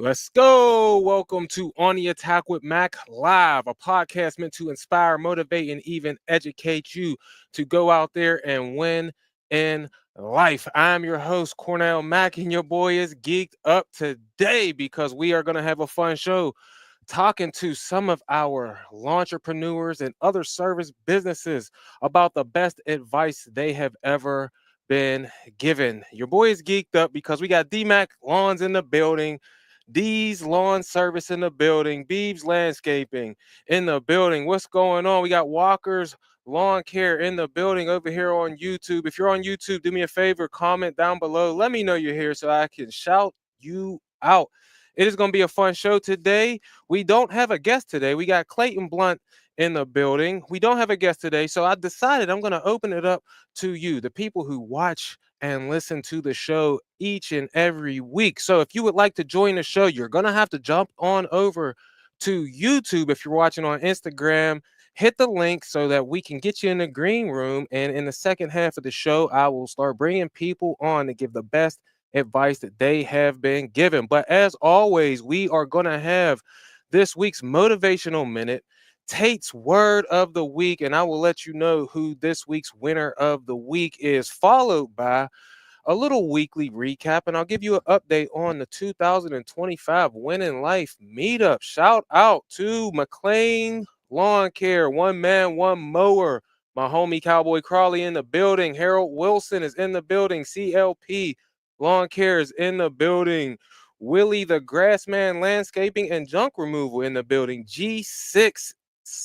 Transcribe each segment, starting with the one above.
Let's go. Welcome to On the Attack with Mac Live, a podcast meant to inspire, motivate, and even educate you to go out there and win in life. I'm your host, Cornell Mack, and your boy is geeked up today because we are going to have a fun show talking to some of our entrepreneurs and other service businesses about the best advice they have ever been given. Your boy is geeked up because we got DMAC Lawns in the building. D's Lawn Service in the building, Beebs Landscaping in the building. What's going on? We got Walker's Lawn Care in the building over here on YouTube. If you're on YouTube, do me a favor, comment down below. Let me know you're here so I can shout you out. It is going to be a fun show today. We don't have a guest today. We got Clayton Blunt in the building. We don't have a guest today, so I decided I'm going to open it up to you, the people who watch and listen to the show each and every week. So if you would like to join the show, you're going to have to jump on over to YouTube. If you're watching on Instagram, hit the link so that we can get you in the green room. And in the second half of the show, I will start bringing people on to give the best advice that they have been given. But as always, we are going to have this week's motivational minute, Tate's word of the week, and I will let you know who this week's winner of the week is, followed by a little weekly recap, and I'll give you an update on the 2025 Win in Life meetup. Shout out to McLean Lawn Care, one man, one mower. My homie Cowboy Crawley in the building. Harold Wilson is in the building. CLP Lawn Care is in the building. Willie the Grassman Landscaping and Junk Removal in the building. G6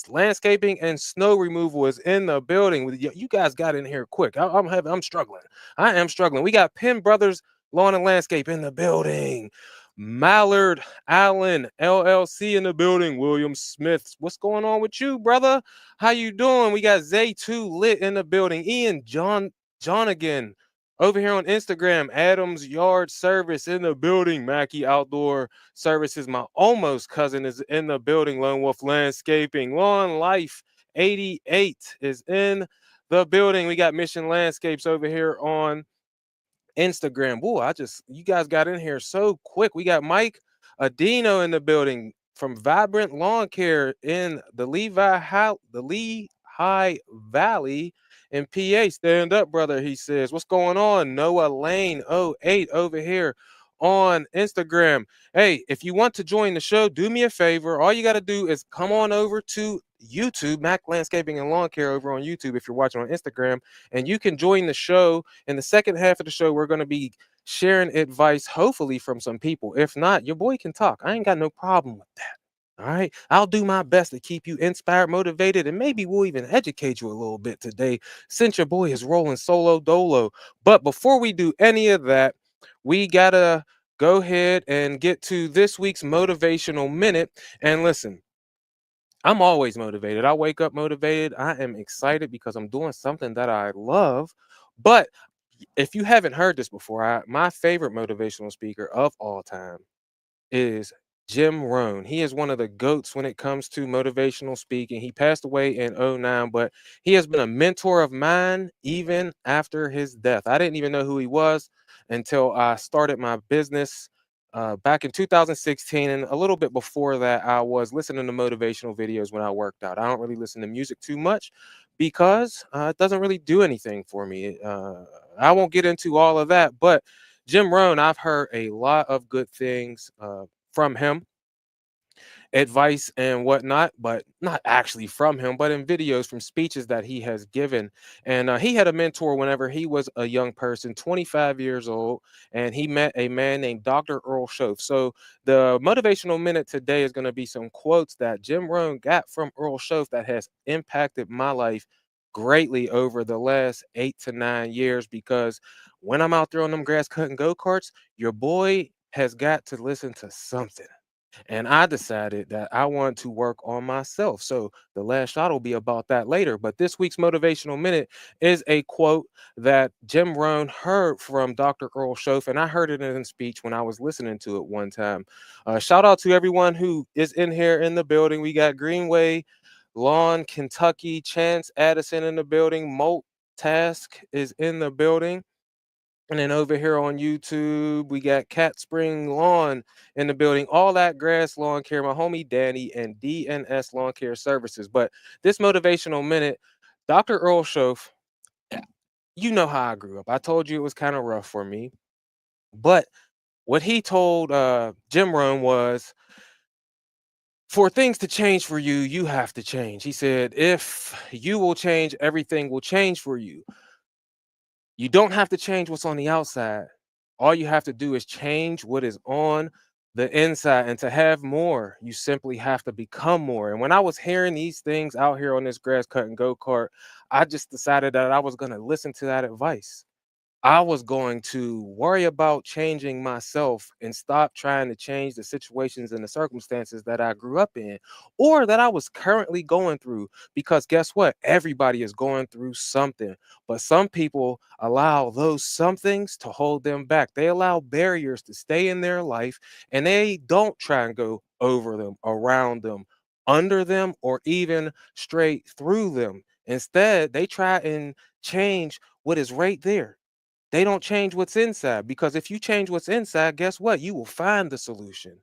Landscaping and Snow Removal is in the building. You guys got in here quick. I'm struggling. I am struggling. We got Penn Brothers Lawn and Landscape in the building. Mallard Allen LLC in the building. William Smith, what's going on with you, brother? How you doing? We got Zay2 Lit in the building. Ian John again over here on Instagram. Adams Yard Service in the building. Mackie Outdoor Services. My almost cousin is in the building. Lone Wolf Landscaping. Lawn Life 88 is in the building. We got Mission Landscapes over here on Instagram. Whoa, you guys got in here so quick. We got Mike Adino in the building from Vibrant Lawn Care in the Lehigh Valley in PA. Stand up, brother, he says. What's going on? Noah Lane 08 over here on Instagram. Hey, if you want to join the show, do me a favor. All you got to do is come on over to YouTube, Mac Landscaping and Lawn Care over on YouTube if you're watching on Instagram, and you can join the show. In the second half of the show, we're going to be sharing advice, hopefully from some people. If not, your boy can talk. I ain't got no problem with that. All right. I'll do my best to keep you inspired, motivated, and maybe we'll even educate you a little bit today since your boy is rolling solo dolo. But before we do any of that, we got to go ahead and get to this week's motivational minute. And listen, I'm always motivated. I wake up motivated. I am excited because I'm doing something that I love. But if you haven't heard this before, my favorite motivational speaker of all time is Jim Rohn. He is one of the GOATs when it comes to motivational speaking. He passed away in '09, but he has been a mentor of mine even after his death. I didn't even know who he was until I started my business back in 2016. And a little bit before that, I was listening to motivational videos when I worked out. I don't really listen to music too much because it doesn't really do anything for me. I won't get into all of that, but Jim Rohn, I've heard a lot of good things from him, advice and whatnot, but not actually from him, but in videos from speeches that he has given. And he had a mentor whenever he was a young person, 25 years old, and he met a man named Dr. Earl Shoaff. So the motivational minute today is going to be some quotes that Jim Rohn got from Earl Shoaff that has impacted my life greatly over the last 8 to 9 years, because when I'm out there on them grass cutting go-karts, your boy has got to listen to something. And I decided that I want to work on myself. So the last shot will be about that later. But this week's motivational minute is a quote that Jim Rohn heard from Dr. Earl Shoaff, and I heard it in a speech when I was listening to it one time. Shout out to everyone who is in here in the building. We got Greenway Lawn, Kentucky, Chance Addison in the building. Molt Task is in the building. And then over here on YouTube, we got Cat Spring Lawn in the building. All That Grass Lawn Care, my homie Danny, and DNS Lawn Care Services. But this motivational minute, Dr. Earl Shoaf, you know how I grew up. I told you it was kind of rough for me. But what he told Jim Rohn was, for things to change for you, you have to change. He said, if you will change, everything will change for you. You don't have to change what's on the outside. All you have to do is change what is on the inside. And to have more, you simply have to become more. And when I was hearing these things out here on this grass cutting go kart, I just decided that I was going to listen to that advice. I was going to worry about changing myself and stop trying to change the situations and the circumstances that I grew up in or that I was currently going through. Because guess what? Everybody is going through something, but some people allow those somethings to hold them back. They allow barriers to stay in their life and they don't try and go over them, around them, under them, or even straight through them. Instead, they try and change what is right there. They don't change what's inside, because if you change what's inside, guess what? You will find the solution.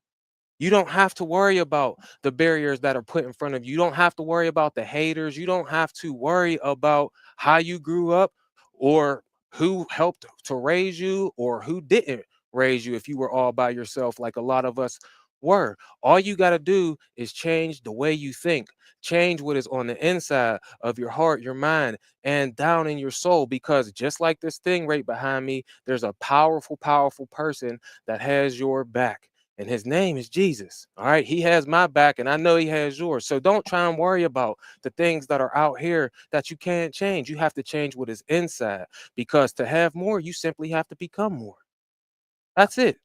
You don't have to worry about the barriers that are put in front of you. You don't have to worry about the haters. You don't have to worry about how you grew up or who helped to raise you or who didn't raise you if you were all by yourself like a lot of us were. All you got to do is change the way you think. Change what is on the inside of your heart, your mind, and down in your soul. Because just like this thing right behind me, there's a powerful, powerful person that has your back, and his name is Jesus. All right. He has my back and I know he has yours. So don't try and worry about the things that are out here that you can't change. You have to change what is inside, because to have more, you simply have to become more. That's it.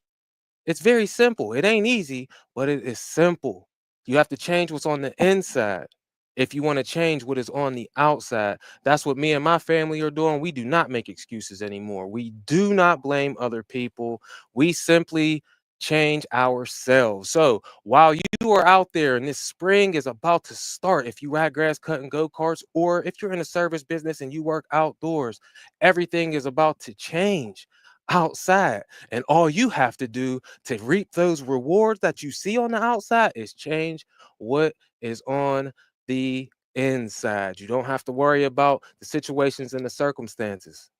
It's very simple. It ain't easy, but it is simple. You have to change what's on the inside if you want to change what is on the outside. That's what me and my family are doing. We do not make excuses anymore. We do not blame other people. We simply change ourselves. So while you are out there and this spring is about to start, if you ride grass cutting go karts, or if you're in a service business and you work outdoors, everything is about to change outside. And all you have to do to reap those rewards that you see on the outside is change what is on the inside. You don't have to worry about the situations and the circumstances.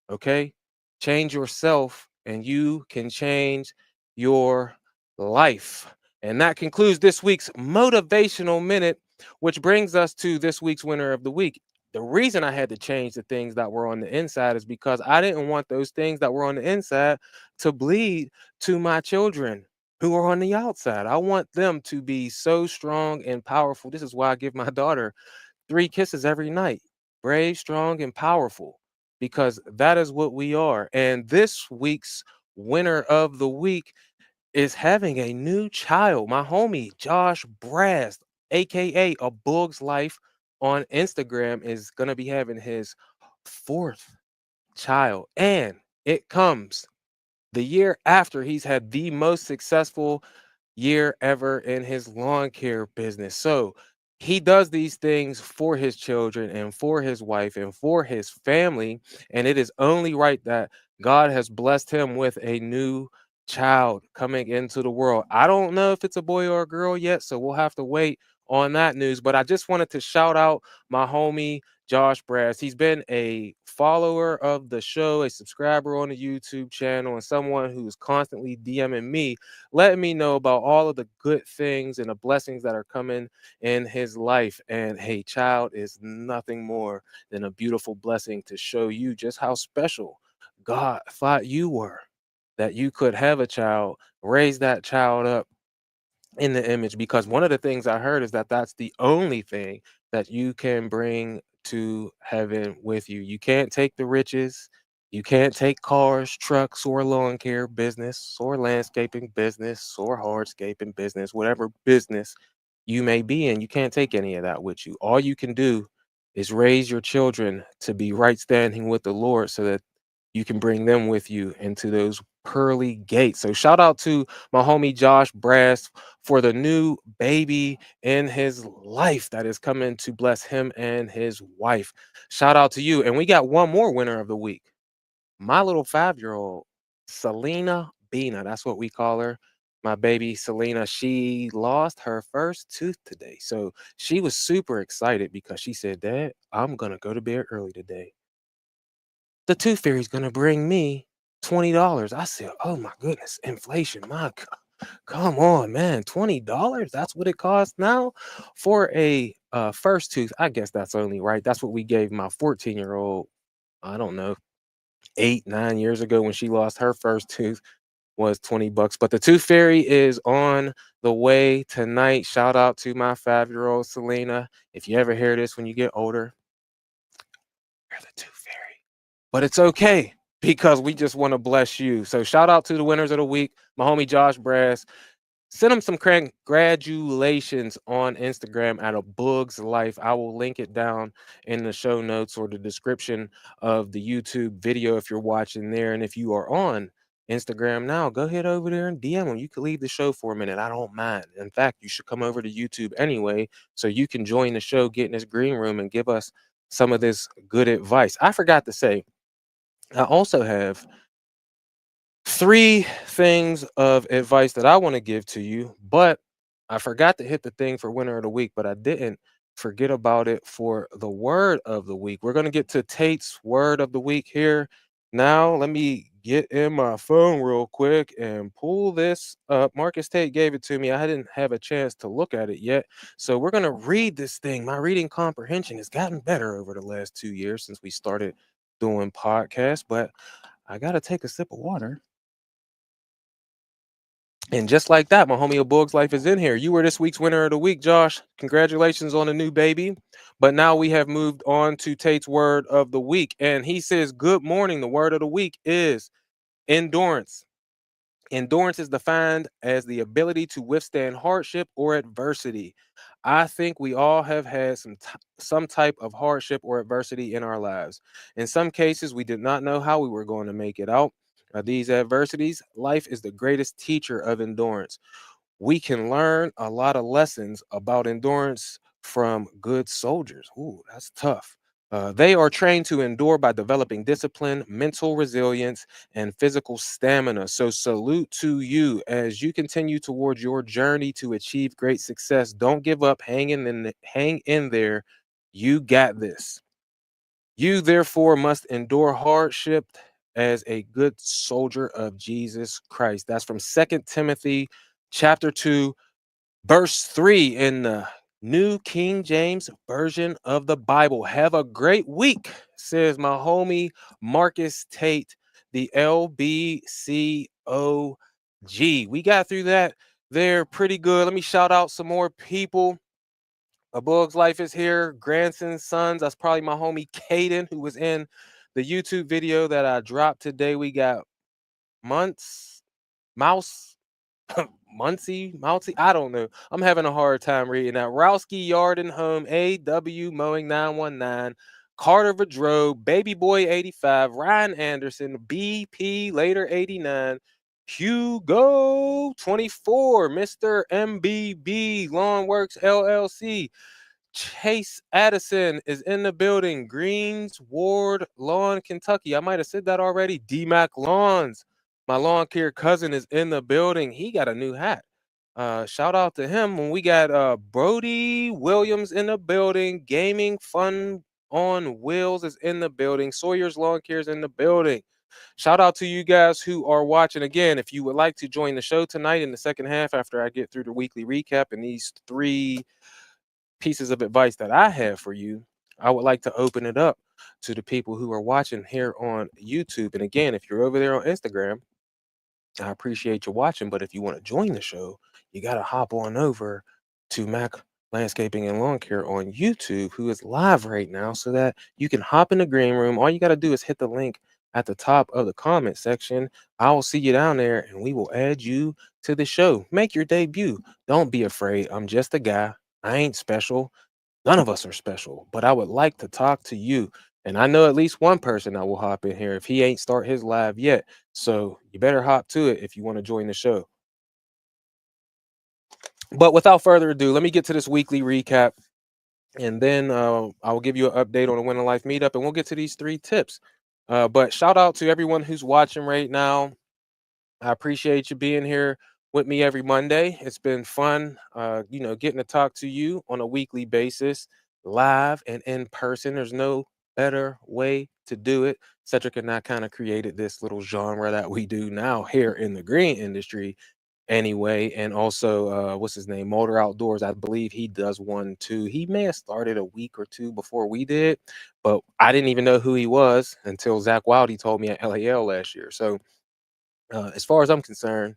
Okay? Change yourself and you can change your life. And that concludes this week's motivational minute, which brings us to this week's winner of the week. The reason I had to change the things that were on the inside is because I didn't want those things that were on the inside to bleed to my children who are on the outside. I want them to be so strong and powerful. This is why I give my daughter 3 kisses every night. Brave, strong, and powerful, because that is what we are. And this week's winner of the week is having a new child. My homie, Josh Brast, aka A Bug's Life on Instagram, is going to be having his fourth child. And it comes the year after he's had the most successful year ever in his lawn care business. So he does these things for his children and for his wife and for his family. And it is only right that God has blessed him with a new child coming into the world. I don't know if it's a boy or a girl yet, so we'll have to wait on that news. But I just wanted to shout out my homie Josh Brass. He's been a follower of the show, a subscriber on the YouTube channel, and someone who's constantly DMing me, letting me know about all of the good things and the blessings that are coming in his life. And hey, child is nothing more than a beautiful blessing to show you just how special God thought you were, that you could have a child, raise that child up in the image. Because one of the things I heard is that that's the only thing that you can bring to heaven with you. You can't take the riches, you can't take cars, trucks, or lawn care business, or landscaping business, or hardscaping business, whatever business you may be in. You can't take any of that with you. All you can do is raise your children to be right standing with the Lord, so that you can bring them with you into those pearly gates. So shout out to my homie Josh Brass for the new baby in his life that is coming to bless him and his wife. Shout out to you. And we got one more winner of the week. my little 5-year-old, Selena Bina, that's what we call her. My baby Selena, she lost her first tooth today. So she was super excited because she said, Dad, I'm going to go to bed early today. The tooth fairy's going to bring me $20. I said, oh my goodness, inflation. My God, come on, man. $20? That's what it costs now for a first tooth. I guess that's only right. That's what we gave my 14-year-old, I don't know, 8, 9 years ago when she lost her first tooth was $20. But the tooth fairy is on the way tonight. Shout out to my 5-year-old Selena. If you ever hear this when you get older, you're the tooth fairy. But it's okay because we just want to bless you. So shout out to the winners of the week, my homie Josh Brass. Send them some congratulations on Instagram at a Bug's Life. I will link it down in the show notes or the description of the YouTube video if you're watching there. And if you are on Instagram now, go head over there and DM them. You could leave the show for a minute. I don't mind. In fact, you should come over to YouTube anyway so you can join the show, get in this green room, and give us some of this good advice. I forgot to say, I also have 3 things of advice that I want to give to you, but I forgot to hit the thing for winner of the week, but I didn't forget about it for the word of the week. We're going to get to Tate's word of the week here. Now, let me get in my phone real quick and pull this up. Marcus Tate gave it to me. I didn't have a chance to look at it yet. So we're going to read this thing. My reading comprehension has gotten better over the last 2 years since we started doing podcasts, but I got to take a sip of water. And just like that, my homie A Bug's Life is in here. You were this week's winner of the week, Josh. Congratulations on the new baby. But now we have moved on to Tate's word of the week. And he says, good morning. The word of the week is endurance. Endurance is defined as the ability to withstand hardship or adversity. I think we all have had some type of hardship or adversity in our lives. In some cases, we did not know how we were going to make it out. These adversities, life is the greatest teacher of endurance. We can learn a lot of lessons about endurance from good soldiers. Ooh, that's tough. They are trained to endure by developing discipline, mental resilience, and physical stamina. So, salute to you as you continue towards your journey to achieve great success. Don't give up. Hang in there. You got this. You therefore must endure hardship as a good soldier of Jesus Christ. That's from Second Timothy chapter 2, verse 3 in the New King James Version of the Bible. Have a great week, says my homie Marcus Tate, the LBCOG. We got through that there pretty good. Let me shout out some more people. A Bug's Life is here. Grandson's Sons. That's probably my homie Caden, who was in the YouTube video that I dropped today. We got Months, Mouse, Mousy. I don't know. I'm having a hard time reading that. Rowski Yard and Home, AW Mowing 919, Carter Vadro, Baby Boy 85, Ryan Anderson, BP Later 89, Hugo 24, Mr. MBB Lawn Works LLC. Chase Addison is in the building. Greens Ward Lawn, Kentucky. I might have said that already. DMAC Lawns. My lawn care cousin is in the building. He got a new hat. Shout out to him. When we got Brody Williams in the building. Gaming Fun on Wheels is in the building. Sawyer's Lawn Care is in the building. Shout out to you guys who are watching. Again, if you would like to join the show tonight in the second half after I get through the weekly recap and these 3 pieces of advice that I have for you, I would like to open it up to the people who are watching here on YouTube. And again, if you're over there on Instagram, I appreciate you watching. But if you want to join the show, you got to hop on over to Mac Landscaping and Lawn Care on YouTube, who is live right now, so that you can hop in the green room. All you got to do is hit the link at the top of the comment section. I will see you down there and we will add you to the show. Make your debut. Don't be afraid. I'm just a guy. I ain't special. None of us are special, but I would like to talk to you. And I know at least one person that will hop in here if he ain't start his live yet. So you better hop to it if you want to join the show. But without further ado, let me get to this weekly recap. And then I will give you an update on the Win in Life meetup. And we'll get to these 3 tips. But shout out to everyone who's watching right now. I appreciate you being here with me every Monday. It's been fun, getting to talk to you on a weekly basis, live and in person. There's no better way to do it. Cedric and I kind of created this little genre that we do now here in the green industry anyway. And also, what's his name? Motor Outdoors. I believe he does one too. He may have started a week or two before we did, but I didn't even know who he was until Zach Wildy told me at LAL last year. So, as far as I'm concerned,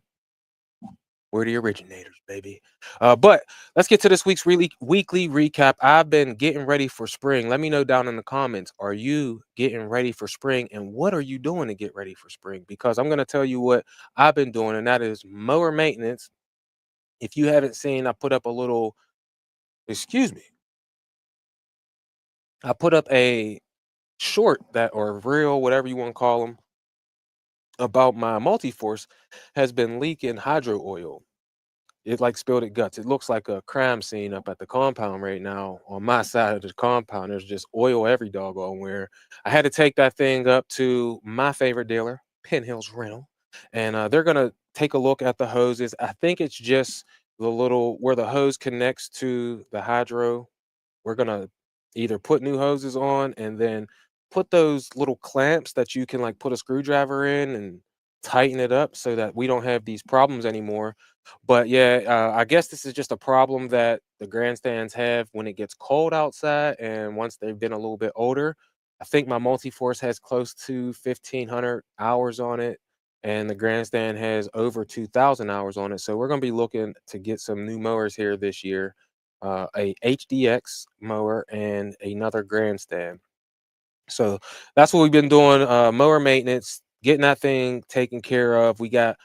we're the originators, baby. But let's get to this week's really weekly recap. I've been getting ready for spring. Let me know down in the comments. Are you getting ready for spring? And what are you doing to get ready for spring? Because I'm going to tell you what I've been doing, and that is mower maintenance. If you haven't seen, I put up a little, excuse me, I put up a short that or reel, whatever you want to call them, about my multi-force has been leaking hydro oil. It like spilled its guts. It looks like a crime scene up at the compound right now. On my side of the compound, there's just oil every doggone where. I had to take that thing up to my favorite dealer, Penhill's Rental, and they're gonna take a look at the hoses. I think it's just the little where the hose connects to the hydro. We're gonna either put new hoses on and then put those little clamps that you can like put a screwdriver in and tighten it up so that we don't have these problems anymore. But yeah, I guess this is just a problem that the grandstands have when it gets cold outside and once they've been a little bit older. I think my multi-force has close to 1,500 hours on it and the grandstand has over 2,000 hours on it. So we're going to be looking to get some new mowers here this year, a HDX mower and another grandstand. So that's what we've been doing, mower maintenance, getting that thing taken care of. We got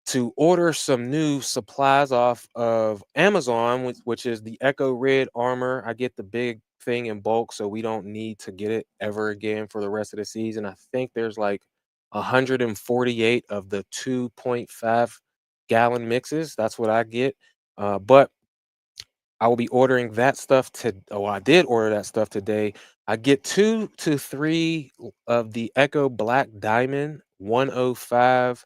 to order some new supplies off of Amazon, which is the Echo Red Armor. I get the big thing in bulk, so we don't need to get it ever again for the rest of the season. I think there's like 148 of the 2.5 gallon mixes. That's what I get. But I will be ordering that stuff to oh, I did order that stuff today. I get 2 to 3 of the Echo Black Diamond 105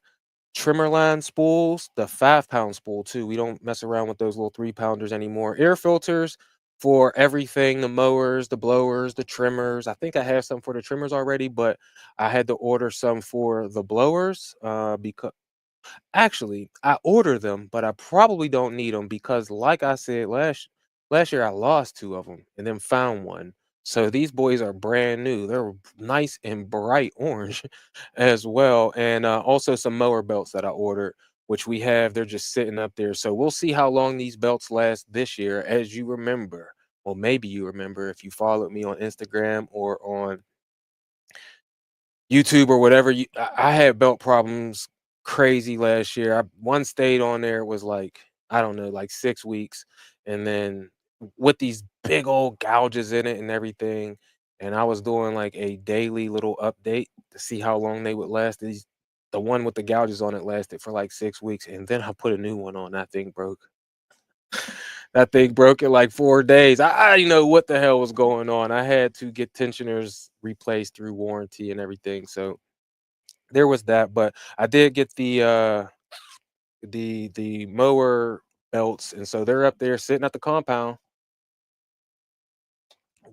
trimmer line spools, the 5-pound spool too. We don't mess around with those little 3-pounders anymore. Air filters for everything, the mowers, the blowers, the trimmers. I think I have some for the trimmers already, but I had to order some for the blowers, because actually, I order them, but I probably don't need them because, like I said last year, I lost 2 of them and then found one. So these boys are brand new. They're nice and bright orange as well, and also some mower belts that I ordered, which we have. They're just sitting up there. So we'll see how long these belts last this year. As you remember, well, maybe you remember if you followed me on Instagram or on YouTube or whatever. I had belt problems crazy last year. One stayed on there was like, I don't know, like 6 weeks. And then with these big old gouges in it and everything. And I was doing like a daily little update to see how long they would last. The one with the gouges on it lasted for like 6 weeks. And then I put a new one on. That thing broke. That thing broke in like 4 days. I didn't know what the hell was going on. I had to get tensioners replaced through warranty and everything. So there was that, but I did get the mower belts, and so they're up there sitting at the compound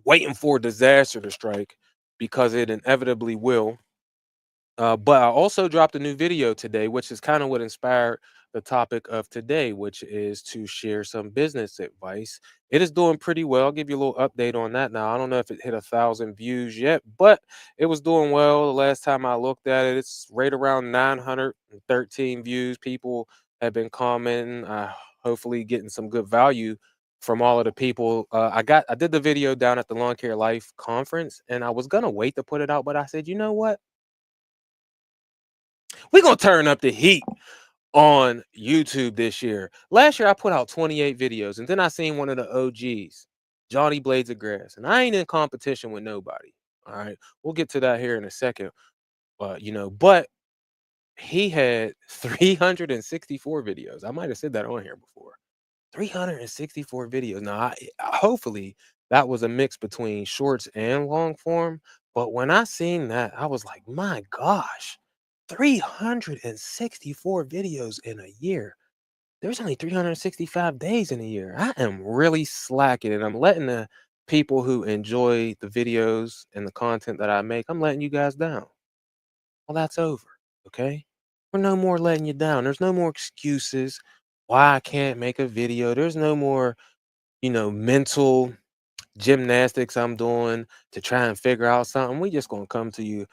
waiting for disaster to strike because it inevitably will. But I also dropped a new video today, which is kind of what inspired the topic of today, which is to share some business advice. It is doing pretty well. I'll give you a little update on that now. I don't know if it hit 1,000 views yet, but it was doing well. The last time I looked at it, it's right around 913 views. People have been commenting, hopefully getting some good value from all of the people. I did the video down at the Lawn Care Life conference, and I was gonna wait to put it out, but I said, you know what? We're gonna turn up the heat on YouTube this year. Last year I put out 28 videos, and then I seen one of the OGs, Johnny Blades of Grass, and I ain't in competition with nobody. All right, we'll get to that here in a second. But he had 364 videos. I might have said that on here before. 364 videos. Now, hopefully, that was a mix between shorts and long form. But when I seen that, I was like, my gosh, 364 videos in a year. There's only 365 days in a year. I am really slacking and I'm letting the people who enjoy the videos and the content that I make, I'm letting you guys down. Well, that's over. Okay. We're no more letting you down. There's no more excuses why I can't make a video. There's no more, mental gymnastics I'm doing to try and figure out something. We just gonna come to you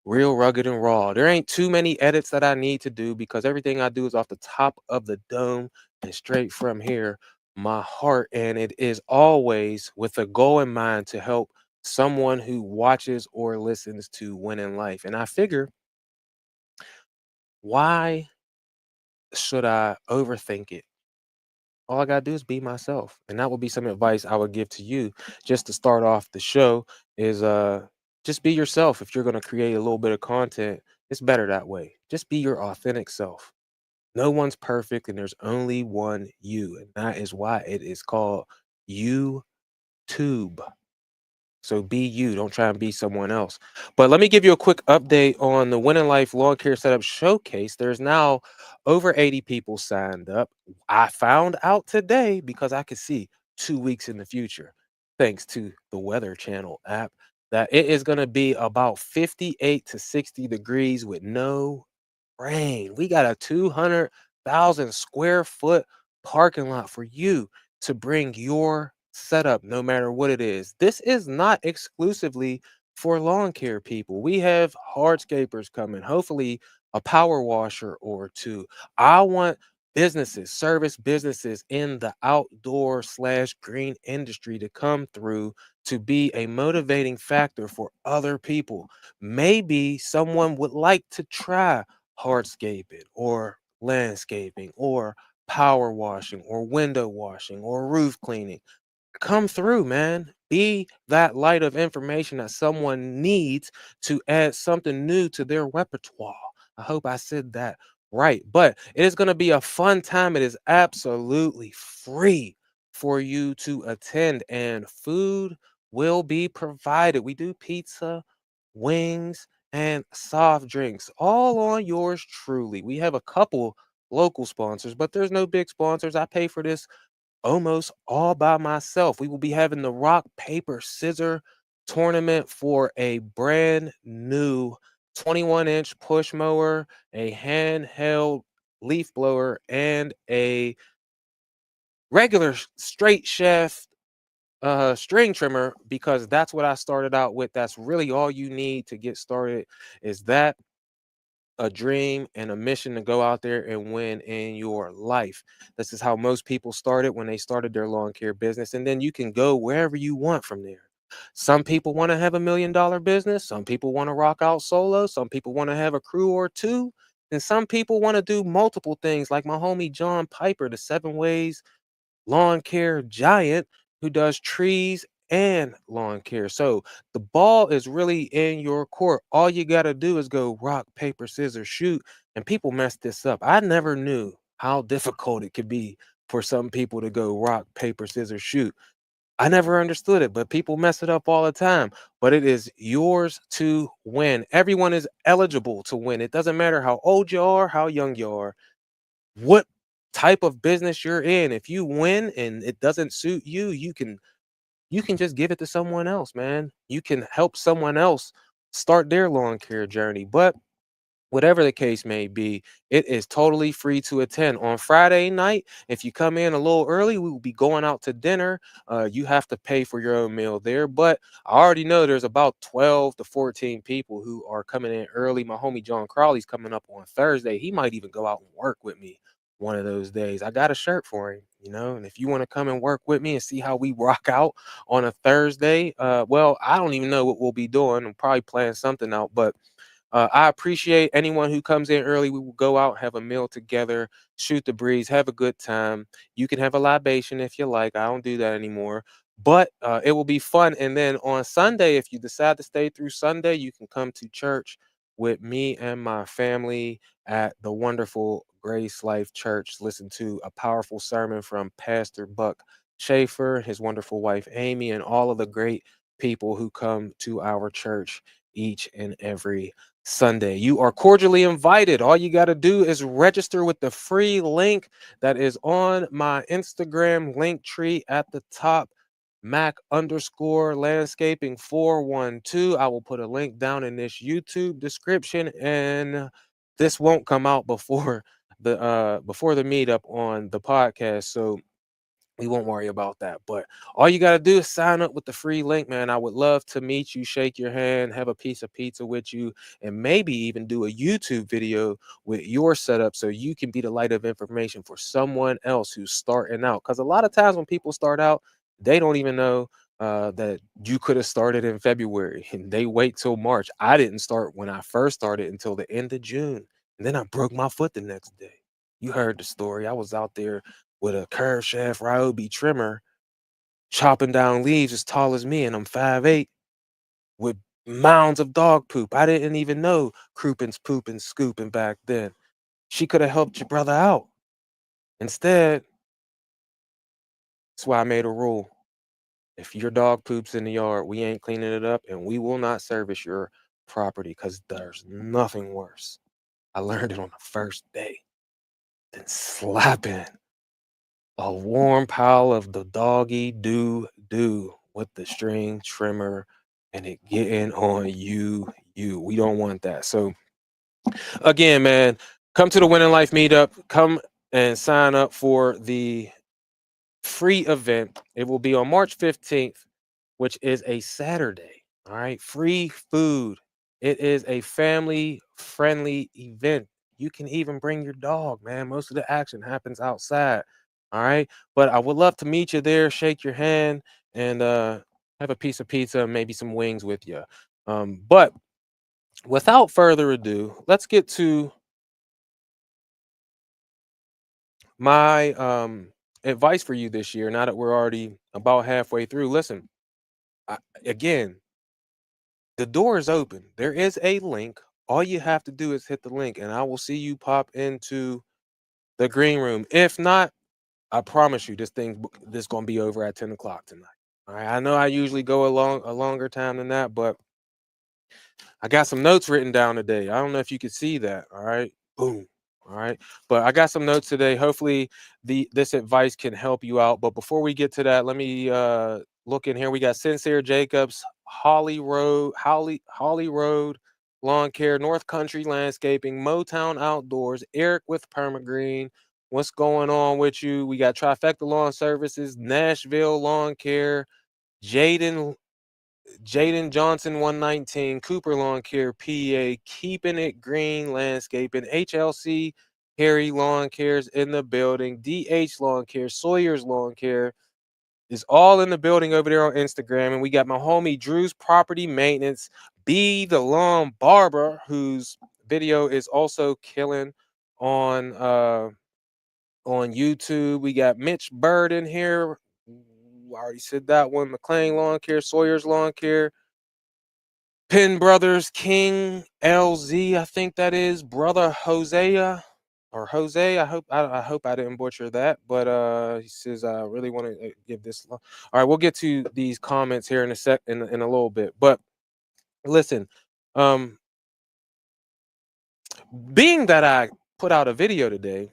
real rugged and raw. There ain't too many edits that I need to do because everything I do is off the top of the dome and straight from here, my heart. And it is always with a goal in mind to help someone who watches or listens to win in life. And I figure, why should I overthink it? All I gotta do is be myself. And that would be some advice I would give to you just to start off the show is just be yourself. If you're gonna create a little bit of content, it's better that way. Just be your authentic self. No one's perfect and there's only one you. And that is why it is called YouTube. So be you. Don't try and be someone else. But let me give you a quick update on the Winning Life Lawn Care Setup Showcase. There's now over 80 people signed up. I found out today because I could see 2 weeks in the future, thanks to the Weather Channel app, that it is going to be about 58 to 60 degrees with no rain. We got a 200,000 square foot parking lot for you to bring your setup, no matter what it is. This is not exclusively for lawn care people. We have hardscapers coming, hopefully a power washer or two. I want businesses, service businesses in the outdoor slash green industry to come through to be a motivating factor for other people. Maybe someone would like to try hardscaping or landscaping or power washing or window washing or roof cleaning. Come through, man. Be that light of information that someone needs to add something new to their repertoire. I hope I said that right. But it is going to be a fun time. It is absolutely free for you to attend, and food will be provided. We do pizza, wings, and soft drinks, all on yours truly. We have a couple local sponsors, but there's no big sponsors. I pay for this almost all by myself. We will be having the rock, paper, scissor tournament for a brand new 21-inch push mower, a handheld leaf blower, and a regular straight shaft string trimmer, because that's what I started out with. That's really all you need to get started, is that, a dream and a mission to go out there and win in your life. This is how most people started when they started their lawn care business. And then you can go wherever you want from there. Some people want to have $1 million business. Some people want to rock out solo. Some people want to have a crew or two. And some people want to do multiple things, like my homie John Piper, the 7 Ways lawn care giant who does trees and lawn care. So the ball is really in your court. All you got to do is go rock, paper, scissors, shoot. And people mess this up. I never knew how difficult it could be for some people to go rock, paper, scissors, shoot. I never understood it, but people mess it up all the time. But it is yours to win. Everyone is eligible to win. It doesn't matter how old you are, how young you are, what type of business you're in. If you win and it doesn't suit you, you can just give it to someone else, man. You can help someone else start their lawn care journey. But whatever the case may be, it is totally free to attend. On Friday night, if you come in a little early, we will be going out to dinner. You have to pay for your own meal there, but I already know there's about 12 to 14 people who are coming in early. My homie John Crawley's coming up on Thursday. He might even go out and work with me one of those days. I got a shirt for him, and if you want to come and work with me and see how we rock out on a Thursday, well, I don't even know what we'll be doing. I'm probably planning something out, but I appreciate anyone who comes in early. We will go out, have a meal together, shoot the breeze, have a good time. You can have a libation if you like. I don't do that anymore, but it will be fun. And then on Sunday, if you decide to stay through Sunday, you can come to church with me and my family at the wonderful Grace Life Church. Listen to a powerful sermon from Pastor Buck Schaefer, his wonderful wife Amy, and all of the great people who come to our church each and every Sunday. You are cordially invited. All you got to do is register with the free link that is on my Instagram link tree at the top. Mac underscore landscaping 412. I will put a link down in this YouTube description, and this won't come out before the meetup on the podcast. So we won't worry about that. But all you got to do is sign up with the free link, man. I would love to meet you, shake your hand, have a piece of pizza with you, and maybe even do a YouTube video with your setup so you can be the light of information for someone else who's starting out. Because a lot of times when people start out, they don't even know that you could have started in February and they wait till March. I didn't start when I first started until the end of June. And then I broke my foot the next day. You heard the story. I was out there with a curve shaft Ryobi trimmer, chopping down leaves as tall as me, and I'm 5'8", with mounds of dog poop. I didn't even know crouping's pooping, scooping back then. She could have helped your brother out. Instead, that's why I made a rule. If your dog poops in the yard, we ain't cleaning it up, and we will not service your property because there's nothing worse. I learned it on the first day than slapping a warm pile of the doggy do with the string trimmer and it getting on you. We don't want that. So again, man, come to the Winning Life meetup. Come and sign up for the free event. It will be on March 15th, which is a Saturday. All right. Free food. It is a family friendly event. You can even bring your dog, man. Most of the action happens outside. All right. But I would love to meet you there, shake your hand, and have a piece of pizza and maybe some wings with you. But without further ado, let's get to my advice for you this year. Now that we're already about halfway through, listen, I, again, the door is open. There is a link. All you have to do is hit the link, and I will see you pop into the green room. If not, I promise you, this gonna be over at 10 o'clock tonight. All right. I know I usually go a longer time than that, but I got some notes written down today. I don't know if you could see that. All right. Boom. All right. But I got some notes today. Hopefully this advice can help you out. But before we get to that, let me look in here. We got Sincere Jacobs, Holly Road, Lawn Care, North Country Landscaping, Motown Outdoors, Eric with Permagreen. What's going on with you? We got Trifecta Lawn Services, Nashville Lawn Care, Jaden Jaden Johnson 119, Cooper Lawn Care, PA, Keeping It Green Landscaping, HLC, Harry Lawn Cares in the building, DH Lawn Care, Sawyer's Lawn Care is all in the building over there on Instagram. And we got my homie Drew's Property Maintenance, B the Lawn Barber, whose video is also killing on YouTube. We got Mitch Bird in here. I already said that one. McLean Lawn Care, Sawyer's Lawn Care, Penn Brothers, King LZ, I think that is brother Hosea or Jose. I hope I didn't butcher that, but he says I really want to give this. All right, we'll get to these comments here in a little bit. But listen, um, being that I put out a video today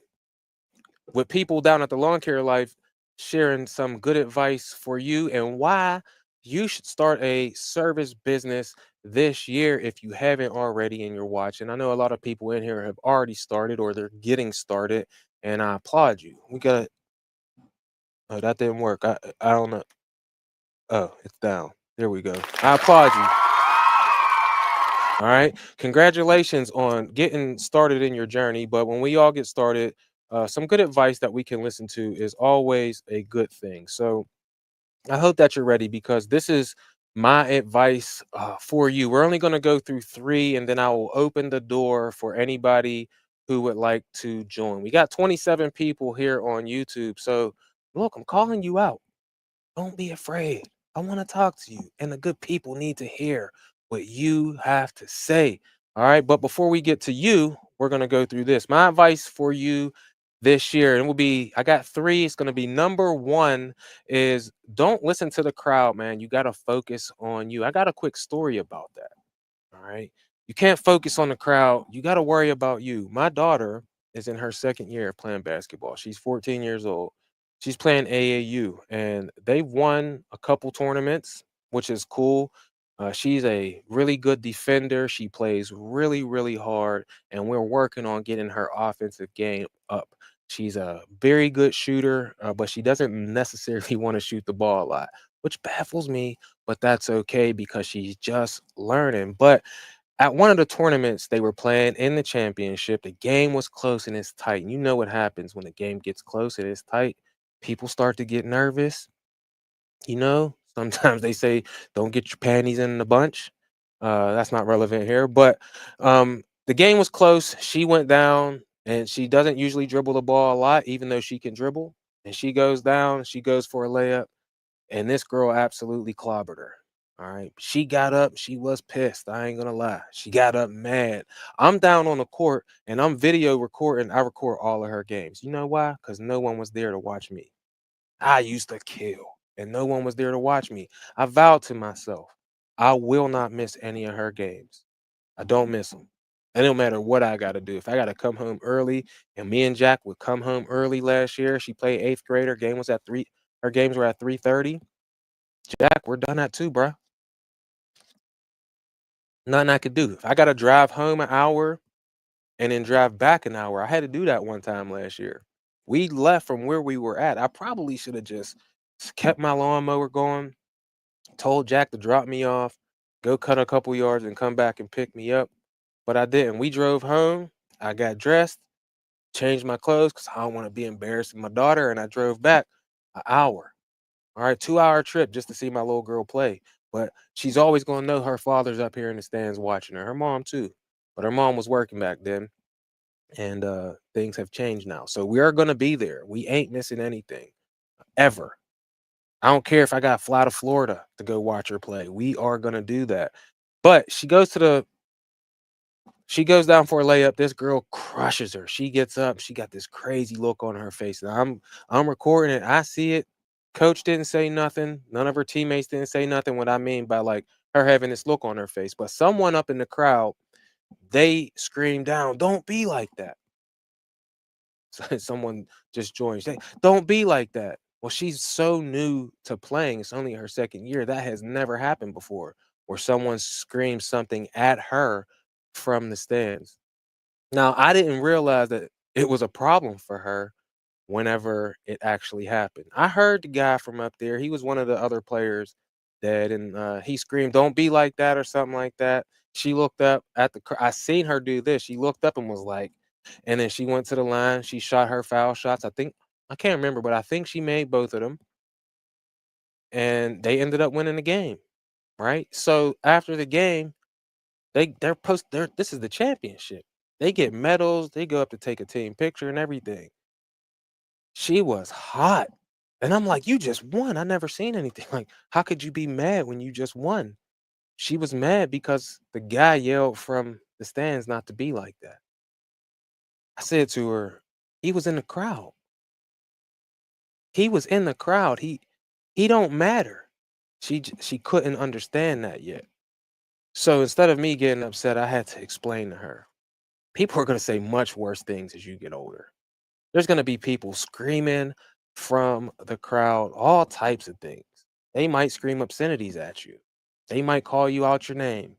with people down at the Lawn Care Life sharing some good advice for you and why you should start a service business this year if you haven't already and you're watching. I know a lot of people in here have already started or they're getting started, and I applaud you. We got oh, that didn't work. I don't know. Oh, it's down. There we go. I applaud you. All right. Congratulations on getting started in your journey. But when we all get started, some good advice that we can listen to is always a good thing. So I hope that you're ready because this is my advice for you. We're only going to go through three, and then I will open the door for anybody who would like to join. We got 27 people here on YouTube. So look, I'm calling you out. Don't be afraid. I want to talk to you, and the good people need to hear what you have to say. All right. But before we get to you, we're going to go through this. My advice for you this year. And it will be, I got three. It's going to be number one is don't listen to the crowd, man. You got to focus on you. I got a quick story about that. All right. You can't focus on the crowd. You got to worry about you. My daughter is in her second year of playing basketball. She's 14 years old. She's playing AAU and they've won a couple tournaments, which is cool. She's a really good defender. She plays really, really hard, and we're working on getting her offensive game up. She's a very good shooter, but she doesn't necessarily want to shoot the ball a lot, which baffles me, but that's okay because she's just learning. But at one of the tournaments they were playing in the championship, the game was close and it's tight. And you know what happens when the game gets close and it's tight? People start to get nervous. Sometimes they say, "Don't get your panties in the bunch." That's not relevant here, but the game was close. She went down, and she doesn't usually dribble the ball a lot, even though she can dribble. And she goes down. She goes for a layup, and this girl absolutely clobbered her. All right. She got up. She was pissed. I ain't gonna lie. She got up mad. I'm down on the court and I'm video recording. I record all of her games. You know why? Because no one was there to watch me. I used to kill, and no one was there to watch me. I vowed to myself, I will not miss any of her games. I don't miss them. It don't matter what I got to do. If I got to come home early, and me and Jack would come home early last year. She played eighth grade. Her game was at three. Her games were at 3:30. Jack, we're done at two, bruh. Nothing I could do. If I got to drive home an hour and then drive back an hour, I had to do that one time last year. We left from where we were at. I probably should have just kept my lawnmower going, told Jack to drop me off, go cut a couple yards and come back and pick me up. But I didn't. We drove home. I got dressed, changed my clothes because I don't want to be embarrassing my daughter. And I drove back an hour. All right, 2 hour trip just to see my little girl play. But she's always going to know her father's up here in the stands watching her. Her mom too. But her mom was working back then. And things have changed now. So we are going to be there. We ain't missing anything ever. I don't care if I got to fly to Florida to go watch her play. We are gonna do that. But she goes down for a layup. This girl crushes her. She gets up. She got this crazy look on her face. And I'm recording it. I see it. Coach didn't say nothing. None of her teammates didn't say nothing. What I mean by like her having this look on her face. But someone up in the crowd, they screamed down, "Don't be like that." Someone just joined. Say, "Don't be like that." Well, she's so new to playing. It's only her second year. That has never happened before, where someone screams something at her from the stands. Now, I didn't realize that it was a problem for her whenever it actually happened. I heard the guy from up there. He was one of the other players that, and he screamed, "Don't be like that," or something like that. She looked up at I seen her do this. She looked up and was like, and then she went to the line. She shot her foul shots. I can't remember, but I think she made both of them, and they ended up winning the game. Right. So after the game, they're this is the championship. They get medals. They go up to take a team picture and everything. She was hot. And I'm like, "You just won. I never seen anything." Like, how could you be mad when you just won? She was mad because the guy yelled from the stands not to be like that. I said to her, "He was in the crowd. He was in the crowd. He don't matter." She couldn't understand that yet. So instead of me getting upset, I had to explain to her. People are gonna say much worse things as you get older. There's gonna be people screaming from the crowd, all types of things. They might scream obscenities at you. They might call you out your name.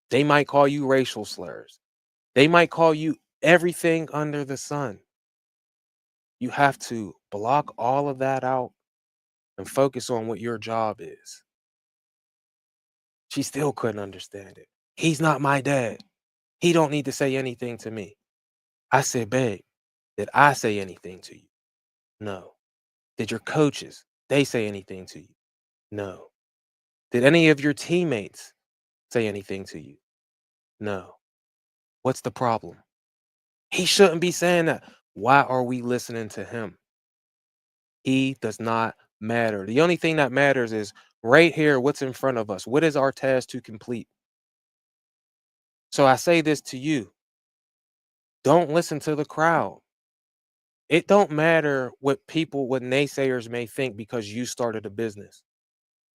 They might call you racial slurs. They might call you everything under the sun. You have to block all of that out and focus on what your job is. She still couldn't understand it. "He's not my dad. He don't need to say anything to me." I said, "Babe, did I say anything to you? No. Did your coaches, they say anything to you? No. Did any of your teammates say anything to you? No. What's the problem? He shouldn't be saying that." Why are we listening to him? He does not matter. The only thing that matters is right here, what's in front of us. What is our task to complete? So I say this to you. Don't listen to the crowd. It don't matter what naysayers may think because you started a business.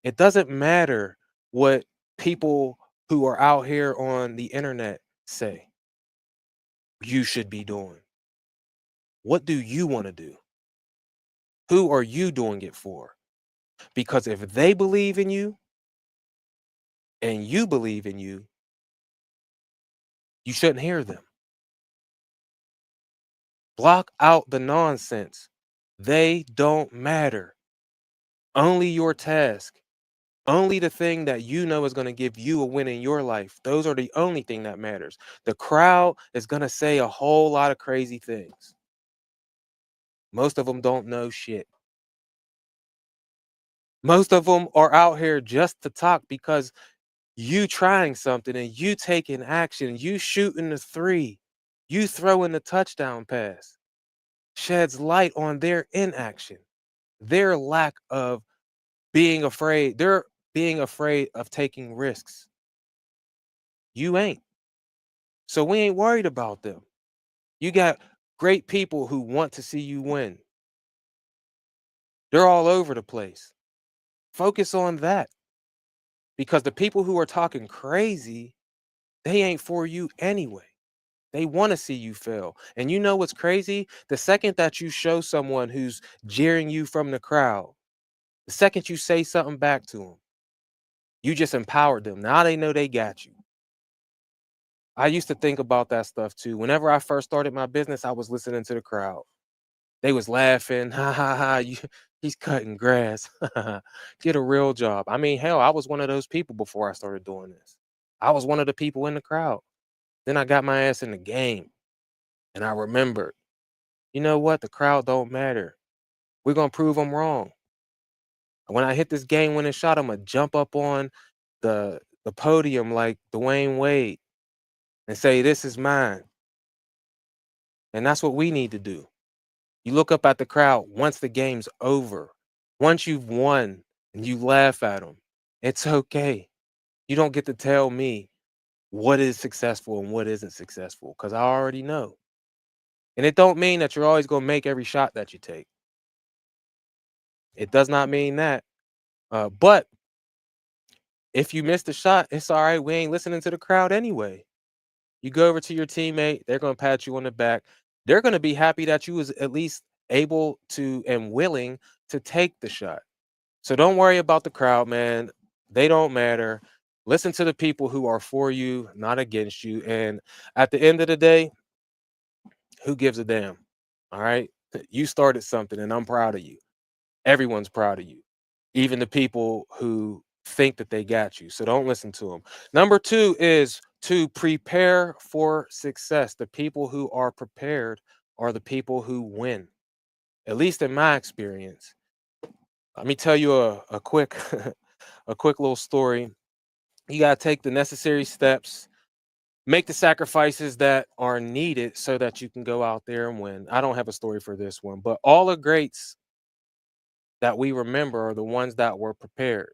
It doesn't matter what people who are out here on the internet say you should be doing. What do you want to do? Who are you doing it for? Because if they believe in you and you believe in you, you shouldn't hear them. Block out the nonsense. They don't matter. Only your task, only the thing that you know is going to give you a win in your life. Those are the only thing that matters. The crowd is going to say a whole lot of crazy things. Most of them don't know shit. Most of them are out here just to talk because you trying something and you taking action, you shooting the three, you throwing the touchdown pass sheds light on their inaction, their lack of being afraid. They're being afraid of taking risks. You ain't. So we ain't worried about them. You got great people who want to see you win. They're all over the place. Focus on that because the people who are talking crazy, they ain't for you anyway. They want to see you fail. And you know what's crazy? The second that you show someone who's jeering you from the crowd, the second you say something back to them, you just empowered them. Now they know they got you. I used to think about that stuff too. Whenever I first started my business, I was listening to the crowd. They was laughing, ha ha ha. He's cutting grass. Get a real job. I mean, hell, I was one of those people before I started doing this. I was one of the people in the crowd. Then I got my ass in the game, and I remembered, you know what? The crowd don't matter. We're gonna prove them wrong. When I hit this game winning shot, I'm gonna jump up on the podium like Dwayne Wade and say, "This is mine." And that's what we need to do. You look up at the crowd once the game's over. Once you've won and you laugh at them, it's okay. You don't get to tell me what is successful and what isn't successful because I already know. And it don't mean that you're always going to make every shot that you take. It does not mean that. But if you miss the shot, it's all right. We ain't listening to the crowd anyway. You go over to your teammate, they're going to pat you on the back. They're going to be happy that you was at least able to and willing to take the shot. So don't worry about the crowd, man. They don't matter. Listen to the people who are for you, not against you. And at the end of the day, who gives a damn? All right. You started something and I'm proud of you. Everyone's proud of you, even the people who think that they got you. So don't listen to them. Number two is to prepare for success. The people who are prepared are the people who win, at least in my experience. Let me tell you a quick a quick little story. You got to take the necessary steps, make the sacrifices that are needed so that you can go out there and win. I don't have a story for this one, but all the greats that we remember are the ones that were prepared.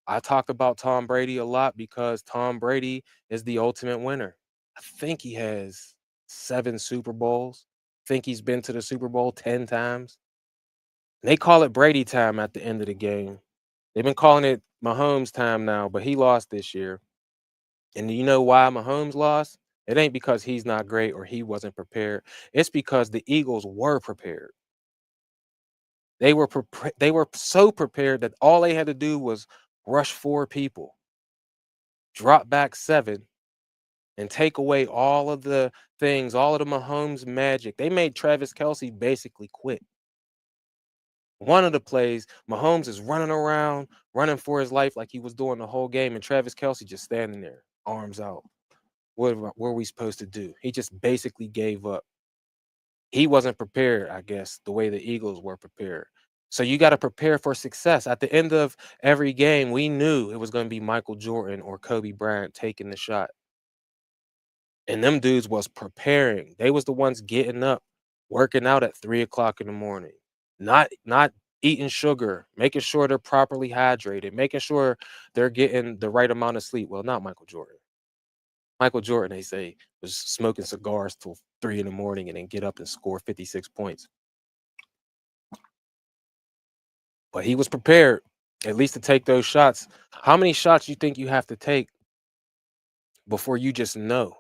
I talked about Tom Brady a lot because Tom Brady is the ultimate winner. I think he has 7 Super Bowls. I think he's been to the Super Bowl 10 times. They call it Brady time at the end of the game. They've been calling it Mahomes time now, but he lost this year. And do you know why Mahomes lost? It ain't because he's not great or he wasn't prepared. It's because the Eagles were prepared. They were so prepared that all they had to do was rush 4 people, drop back 7, and take away all of the things, all of the Mahomes magic. They made Travis Kelsey basically quit. One of the plays, Mahomes is running around, running for his life like he was doing the whole game, and Travis Kelsey just standing there, arms out. What are we supposed to do? He just basically gave up. He wasn't prepared, I guess, the way the Eagles were prepared. So you got to prepare for success. At the end of every game, we knew it was going to be Michael Jordan or Kobe Bryant taking the shot. And them dudes was preparing. They was the ones getting up, working out at 3 o'clock in the morning, not eating sugar, making sure they're properly hydrated, making sure they're getting the right amount of sleep. Well, not Michael Jordan. Michael Jordan, they say, was smoking cigars till 3 in the morning and then get up and score 56 points. But he was prepared at least to take those shots. How many shots you think you have to take before you just know?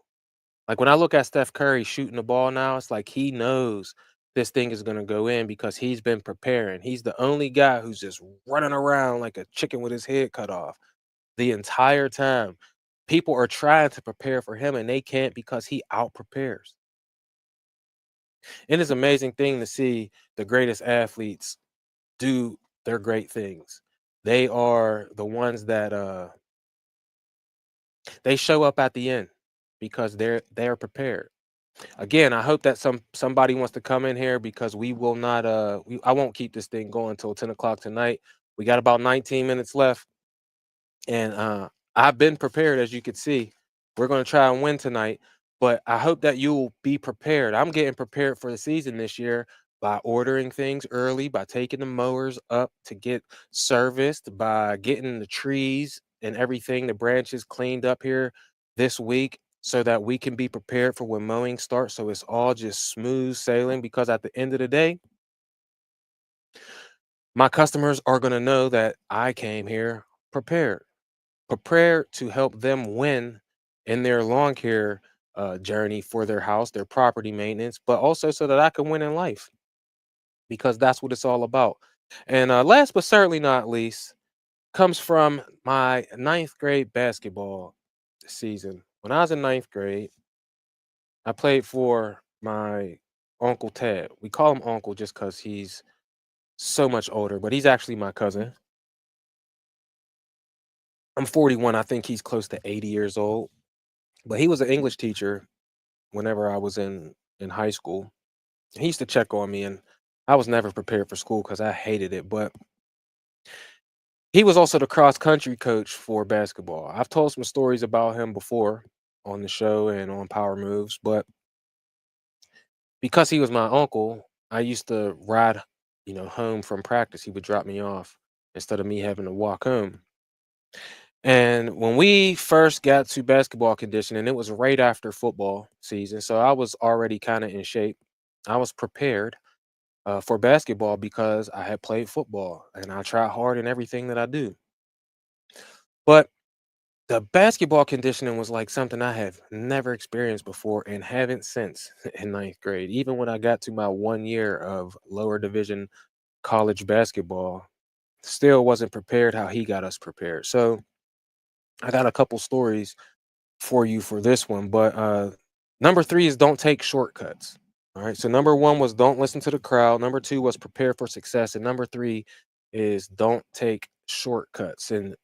Like when I look at Steph Curry shooting the ball now, it's like he knows this thing is going to go in because he's been preparing. He's the only guy who's just running around like a chicken with his head cut off the entire time. People are trying to prepare for him and they can't because he out prepares. It is an amazing thing to see the greatest athletes do their great things. They are the ones that they show up at the end because they're prepared. Again, I hope that somebody wants to come in here because we will not I won't keep this thing going until 10 o'clock tonight. We got about 19 minutes left. And I've been prepared, as you can see. We're going to try and win tonight, but I hope that you will be prepared. I'm getting prepared for the season this year by ordering things early, by taking the mowers up to get serviced, by getting the trees and everything, the branches cleaned up here this week so that we can be prepared for when mowing starts. So it's all just smooth sailing because at the end of the day, my customers are going to know that I came here prepared to help them win in their lawn care journey for their house, their property maintenance, but also so that I can win in life because that's what it's all about. And last but certainly not least, comes from my ninth grade basketball season. When I was in ninth grade, I played for my Uncle Ted. We call him Uncle just because he's so much older, but he's actually my cousin. I'm 41. I think he's close to 80 years old. But he was an English teacher whenever I was in high school. He used to check on me, and I was never prepared for school because I hated it. But he was also the cross country coach for basketball. I've told some stories about him before on the show and on Power Moves, but because he was my uncle, I used to ride, home from practice. He would drop me off instead of me having to walk home. And when we first got to basketball conditioning, it was right after football season. So I was already kind of in shape. I was prepared for basketball because I had played football and I try hard in everything that I do. But the basketball conditioning was like something I have never experienced before and haven't since in ninth grade. Even when I got to my 1 year of lower division college basketball, still wasn't prepared how he got us prepared. So I got a couple stories for you for this one. But number three is don't take shortcuts. All right. So number one was don't listen to the crowd. Number two was prepare for success. And number three is don't take shortcuts. And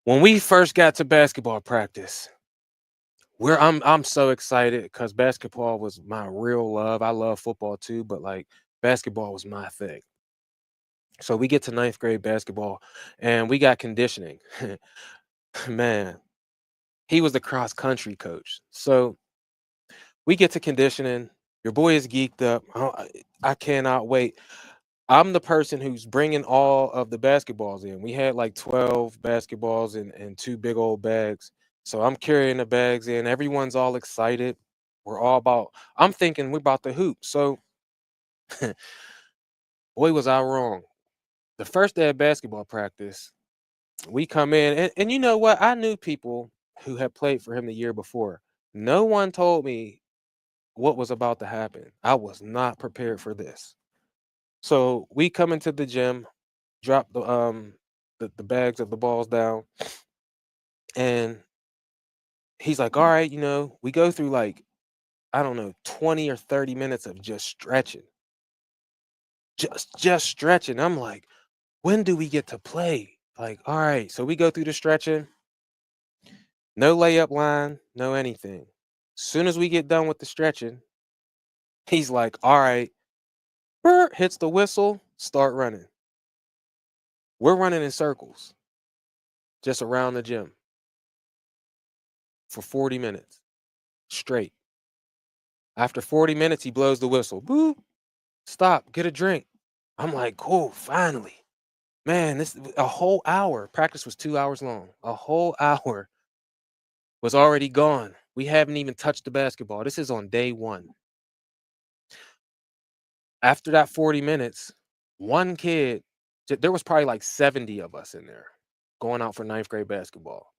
when we first got to basketball practice, I'm so excited because basketball was my real love. I love football too, but like basketball was my thing. So we get to ninth grade basketball and we got conditioning. Man, he was the cross country coach. So we get to conditioning. Your boy is geeked up. I cannot wait. I'm the person who's bringing all of the basketballs in. We had like 12 basketballs and two big old bags. So I'm carrying the bags in. Everyone's all excited. I'm thinking we're about to hoop. So, boy, was I wrong. The first day of basketball practice, we come in. And you know what? I knew people who had played for him the year before. No one told me what was about to happen. I was not prepared for this. So we come into the gym, drop the bags of the balls down, and he's like, "All right, we go through like I don't know, 20 or 30 minutes of just stretching. Just stretching." I'm like, "When do we get to play?" Like, "All right." So we go through the stretching, no layup line, no anything. Soon as we get done with the stretching, he's like, "All right," hits the whistle, start running. We're running in circles just around the gym for 40 minutes straight. After 40 minutes, he blows the whistle. Boop, stop, get a drink. I'm like, cool, finally. Man, this a whole hour. Practice was 2 hours long. A whole hour. was already gone. We haven't even touched the basketball. This is on day one. After that 40 minutes, one kid, there was probably like 70 of us in there going out for ninth grade basketball.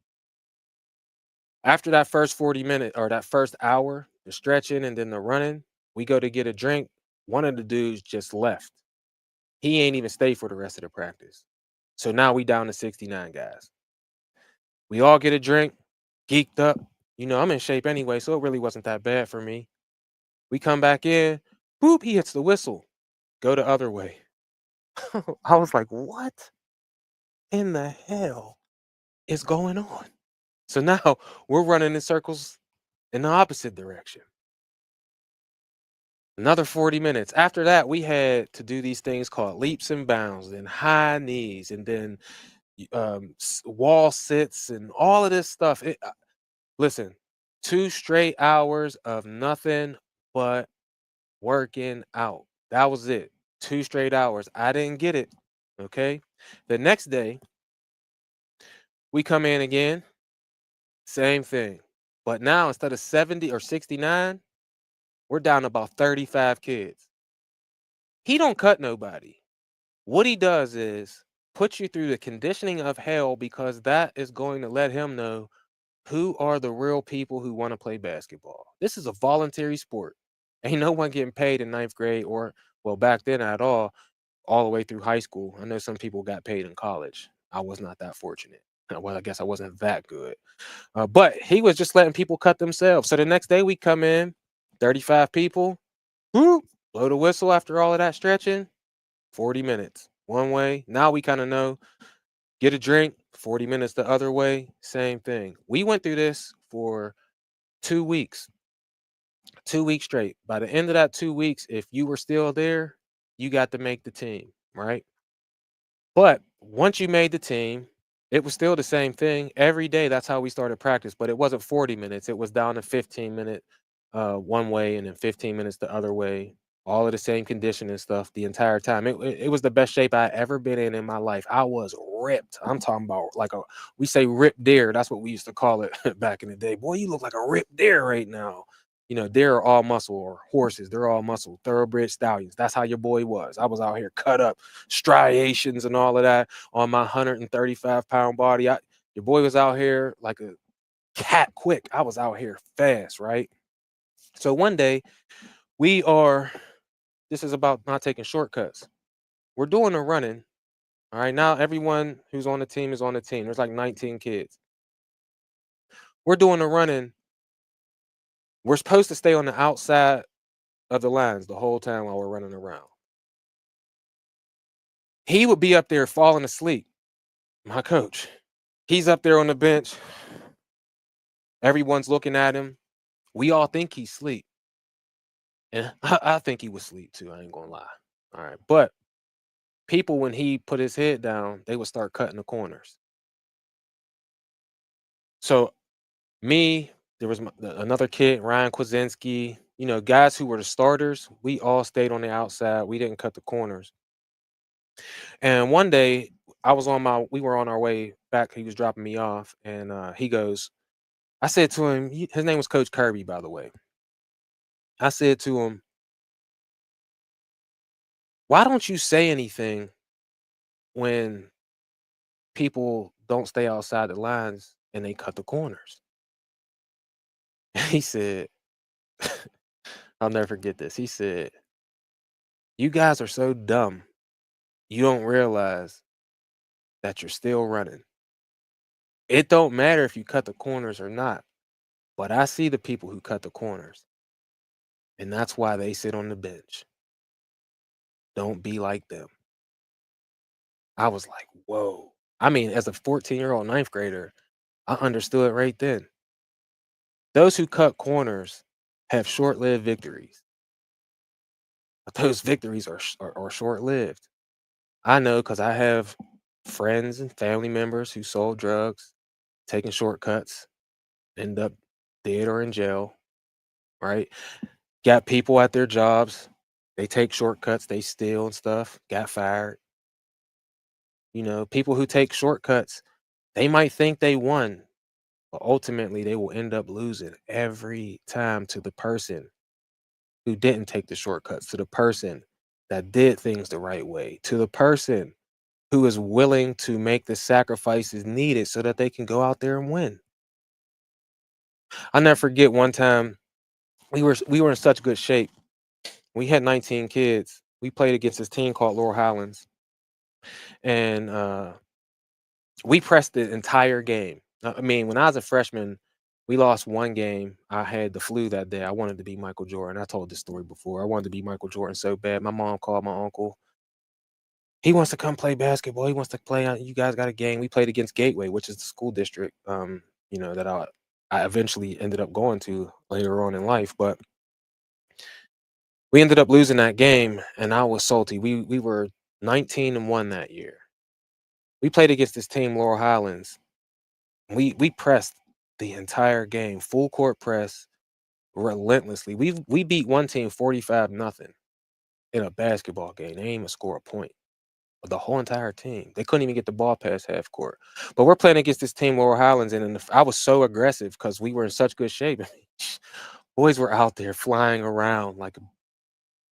After that first 40 minute or that first hour, the stretching and then the running, we go to get a drink. One of the dudes just left. He ain't even stay for the rest of the practice. So now we down to 69 guys. We all get a drink, geeked up. I'm in shape anyway, so it really wasn't that bad for me. We come back in, boop, he hits the whistle. Go the other way. I was like, what in the hell is going on? So now we're running in circles in the opposite direction. Another 40 minutes. After that, we had to do these things called leaps and bounds and high knees and then wall sits and all of this stuff. Listen, 2 straight hours of nothing but working out. That was it. 2 straight hours. I didn't get it. Okay. The next day, we come in again, same thing. But now instead of 70 or 69, we're down to about 35 kids. He don't cut nobody. What he does is put you through the conditioning of hell because that is going to let him know who are the real people who want to play basketball. This is a voluntary sport. Ain't no one getting paid in ninth grade or, well, back then at all the way through high school. I know some people got paid in college. I was not that fortunate. Well, I guess I wasn't that good. But he was just letting people cut themselves. So the next day we come in, 35 people, whoop, blow the whistle after all of that stretching, 40 minutes one way. Now we kind of know, get a drink, 40 minutes the other way, same thing. We went through this for 2 weeks, 2 weeks straight. By the end of that 2 weeks, if you were still there, you got to make the team, right? But once you made the team, it was still the same thing every day. That's how we started practice, but it wasn't 40 minutes. It was down to 15-minute one way and then 15 minutes the other way. All of the same condition and stuff the entire time. It was the best shape I ever been in my life. I was ripped. I'm talking about like we say ripped deer. That's what we used to call it back in the day. Boy, you look like a ripped deer right now. Deer are all muscle, or horses, they're all muscle, thoroughbred stallions. That's how your boy was. I was out here cut up, striations and all of that on my 135-pound body. Your boy was out here like a cat quick. I was out here fast, right? So one day this is about not taking shortcuts. We're doing a running. All right. Now everyone who's on the team is on the team. There's like 19 kids. We're doing a running. We're supposed to stay on the outside of the lines the whole time while we're running around. He would be up there falling asleep. My coach. He's up there on the bench. Everyone's looking at him. We all think he's asleep. And I think he was asleep too. I ain't gonna lie. All right. But people, when he put his head down, they would start cutting the corners. So there was another kid, Ryan Kwasinski, guys who were the starters. We all stayed on the outside. We didn't cut the corners. And one day we were on our way back. He was dropping me off and he goes, I said to him, his name was Coach Kirby, by the way. I said to him, why don't you say anything when people don't stay outside the lines and they cut the corners? He said, I'll never forget this. He said, you guys are so dumb. You don't realize that you're still running. It don't matter if you cut the corners or not, but I see the people who cut the corners, and that's why they sit on the bench. Don't be like them. I was like, whoa. I mean, as a 14-year-old ninth grader, I understood right then. Those who cut corners have short-lived victories. But those victories are short-lived. I know because I have friends and family members who sold drugs, taking shortcuts, end up dead or in jail, right? Got people at their jobs, they take shortcuts, they steal and stuff, got fired. People who take shortcuts, they might think they won, but ultimately they will end up losing every time to the person who didn't take the shortcuts, to the person that did things the right way, to the person who is willing to make the sacrifices needed so that they can go out there and win. I'll never forget one time we were in such good shape. We had 19 kids. We played against this team called Laurel Highlands, and we pressed the entire game. I mean, when I was a freshman, we lost one game. I had the flu that day. I wanted to be Michael Jordan. I told this story before. I wanted to be Michael Jordan so bad. My mom called my uncle. He wants to come play basketball. He wants to play. You guys got a game. We played against Gateway, which is the school district. That I eventually ended up going to later on in life. But we ended up losing that game, and I was salty. We were 19-1 that year. We played against this team, Laurel Highlands. We pressed the entire game, full court press, relentlessly. We beat one team 45-0 in a basketball game. They didn't even score a point. The whole entire team. They couldn't even get the ball past half court. But we're playing against this team, Mower Highlands, and I was so aggressive because we were in such good shape. Boys were out there flying around like a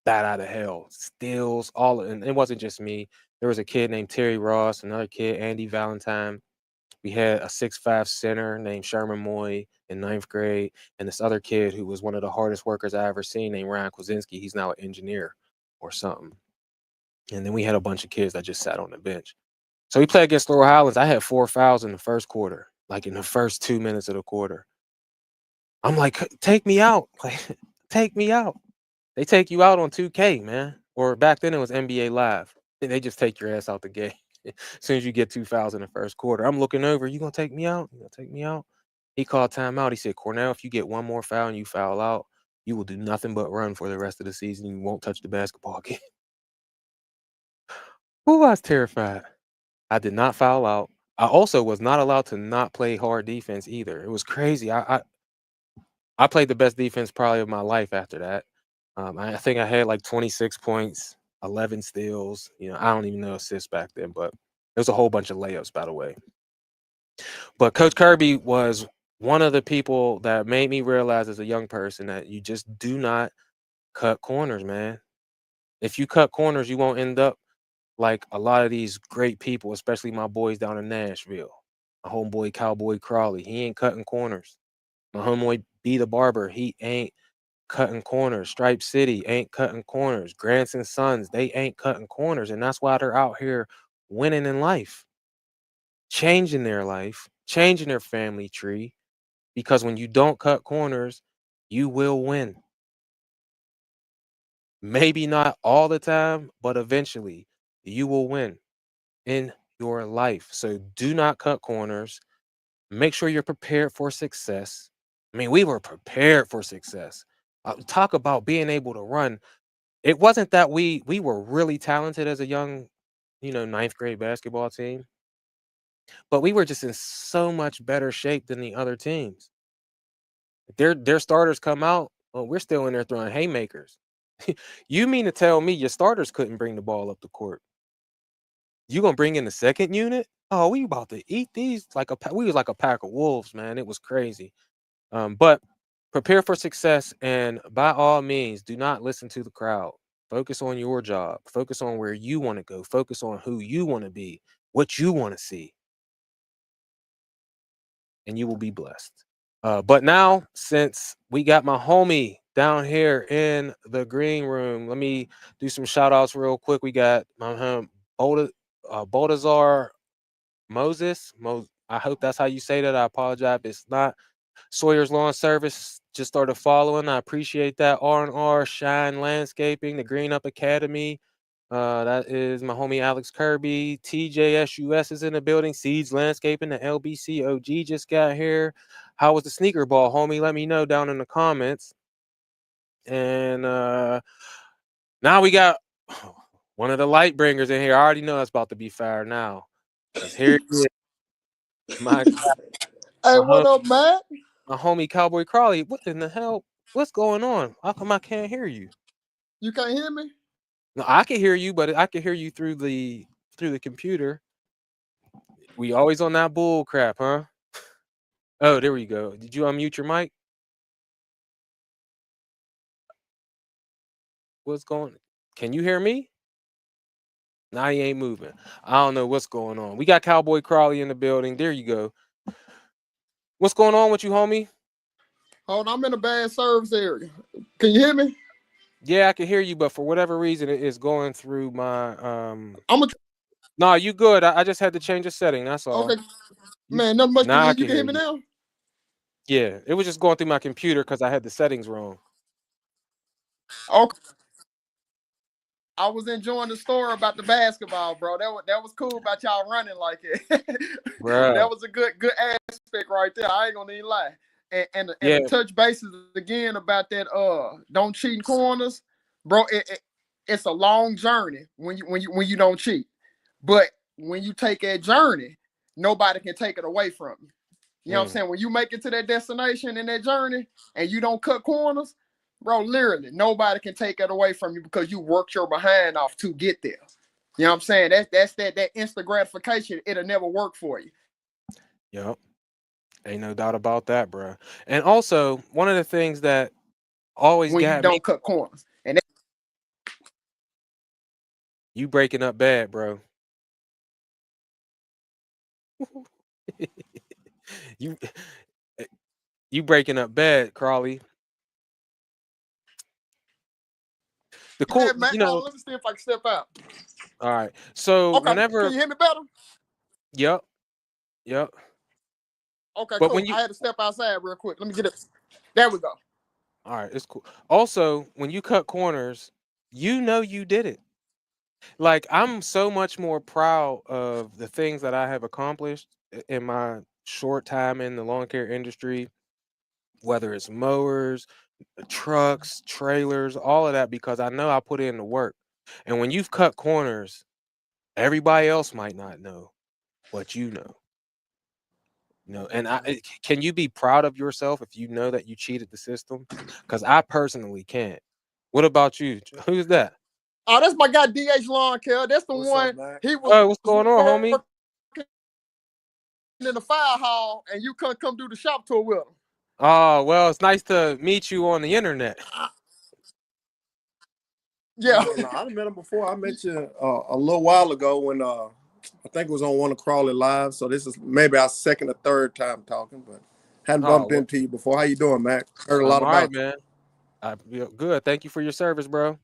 bat out of hell, steals, and it wasn't just me. There was a kid named Terry Ross, another kid, Andy Valentine. We had a 6'5" center named Sherman Moy in ninth grade, and this other kid who was one of the hardest workers I ever seen named Ryan Kwasinski. He's now an engineer or something. And then we had a bunch of kids that just sat on the bench. So we played against Laurel Highlands. I had 4 fouls in the first quarter, like in the first 2 minutes of the quarter. I'm like, take me out. Like, take me out. They take you out on 2K, man. Or back then it was NBA Live. They just take your ass out the game as soon as you get 2 fouls in the first quarter. I'm looking over. You gonna take me out? You gonna take me out? He called timeout. He said, Cornell, if you get one more foul and you foul out, you will do nothing but run for the rest of the season. You won't touch the basketball again. Ooh, I was terrified. I did not foul out. I also was not allowed to not play hard defense either. It was crazy. I played the best defense probably of my life after that. I think I had like 26 points, 11 steals. I don't even know assists back then, but there was a whole bunch of layups, by the way. But Coach Kirby was one of the people that made me realize as a young person that you just do not cut corners, man. If you cut corners, you won't end up like a lot of these great people, especially my boys down in Nashville. My homeboy Cowboy Crawley, he ain't cutting corners. My homeboy B the Barber, he ain't cutting corners. Stripe City ain't cutting corners. Grants Sons, they ain't cutting corners. And that's why they're out here winning in life, changing their life, changing their family tree. Because when you don't cut corners, you will win. Maybe not all the time, but eventually you will win in your life. So do not cut corners. Make sure you're prepared for success. I mean, we were prepared for success. Talk about being able to run. It wasn't that we were really talented as a young, ninth grade basketball team, but we were just in so much better shape than the other teams. Their starters come out, well, we're still in there throwing haymakers. You mean to tell me your starters couldn't bring the ball up the court? You gonna bring in the second unit? Oh, we about to eat these we was like a pack of wolves, man. It was crazy. But prepare for success, and by all means, do not listen to the crowd. Focus on your job. Focus on where you want to go. Focus on who you want to be, what you want to see, and you will be blessed. But now, since we got my homie down here in the green room, let me do some shout outs real quick. We got my Baltazar Moses. I hope that's how you say that. I apologize if it's not. Sawyer's Lawn Service just started following. I appreciate that. R&R Shine Landscaping, the Green Up Academy. That is my homie Alex Kirby. TJSUS is in the building. Seeds Landscaping, the LBC OG just got here. How was the sneaker ball, homie? Let me know down in the comments. And now we got one of the light bringers in here. I already know it's about to be fire now. Because here it is. My, Hey, my, what hom- up, man? my homie Cowboy Crawley. What in the hell? What's going on? How come I can't hear you? You can't hear me? No, I can hear you, but I can hear you through the computer. We always on that bull crap, huh? Oh, there we go. Did you unmute your mic? What's going? Can you hear me? Now he ain't moving. I don't know what's going on. We got Cowboy Crawley in the building. There you go. What's going on with you, homie? Hold on, I'm in a bad service area. Can you hear me? Yeah, I can hear you, but for whatever reason, it is going through my I'm a, No, you good. I just had to change a setting. That's all. okay, man. Nothing much. Now I You can can hear hear me you. now? Yeah, it was just going through my computer because I had the settings wrong. Okay. I was enjoying the story about the basketball, bro. That was cool about y'all running like it. That Bruh. was a good aspect right there. I ain't gonna even lie. And Yeah. the touch bases again about that don't cheat in corners, bro. It's a long journey when you don't cheat, but when you take that journey, nobody can take it away from you. You know what I'm saying? When you make it to that destination in that journey and you don't cut corners, bro, literally nobody can take it away from you because you worked your behind off to get there. You know what I'm saying? That's that instant gratification. It'll never work for you Yep. Ain't no doubt about that, bruh. And also, one of the things that always when you got me, don't cut corners. And that, you breaking up bad, bro. you you breaking up bad, Crawley. The cool, Mac, hold on, let me see if I can step out. all right. So Okay, can whenever, you hear me better? yep, yep. Okay, But cool. when you, I had to step outside real quick. Let me get it. There we go. all right, it's cool. Also, when you cut corners, you know you did it. Like I'm so much more proud of the things that I have accomplished in my short time in the lawn care industry, whether it's mowers, trucks, trailers, all of that, because I know I put in the work. And when you've cut corners, everybody else might not know, but you know. And can you be proud of yourself if you know that you cheated the system? Because I personally can't. What about you? Who's that? Oh, that's my guy DH Lawn Care. That's the What's up, one. Mac? He was Oh, what's going on, working homie? in the fire hall, and you couldn't come do the shop tour with him. Oh, well, it's nice to meet you on the internet. Yeah. No, I met him before. I met you a little while ago when I think it was on one of Crawley Live. So this is maybe our second or third time talking, but hadn't Oh, bumped well, into you before. How you doing, Mac? Heard a I'm lot all right, about you. man. I feel good. Thank you for your service, bro.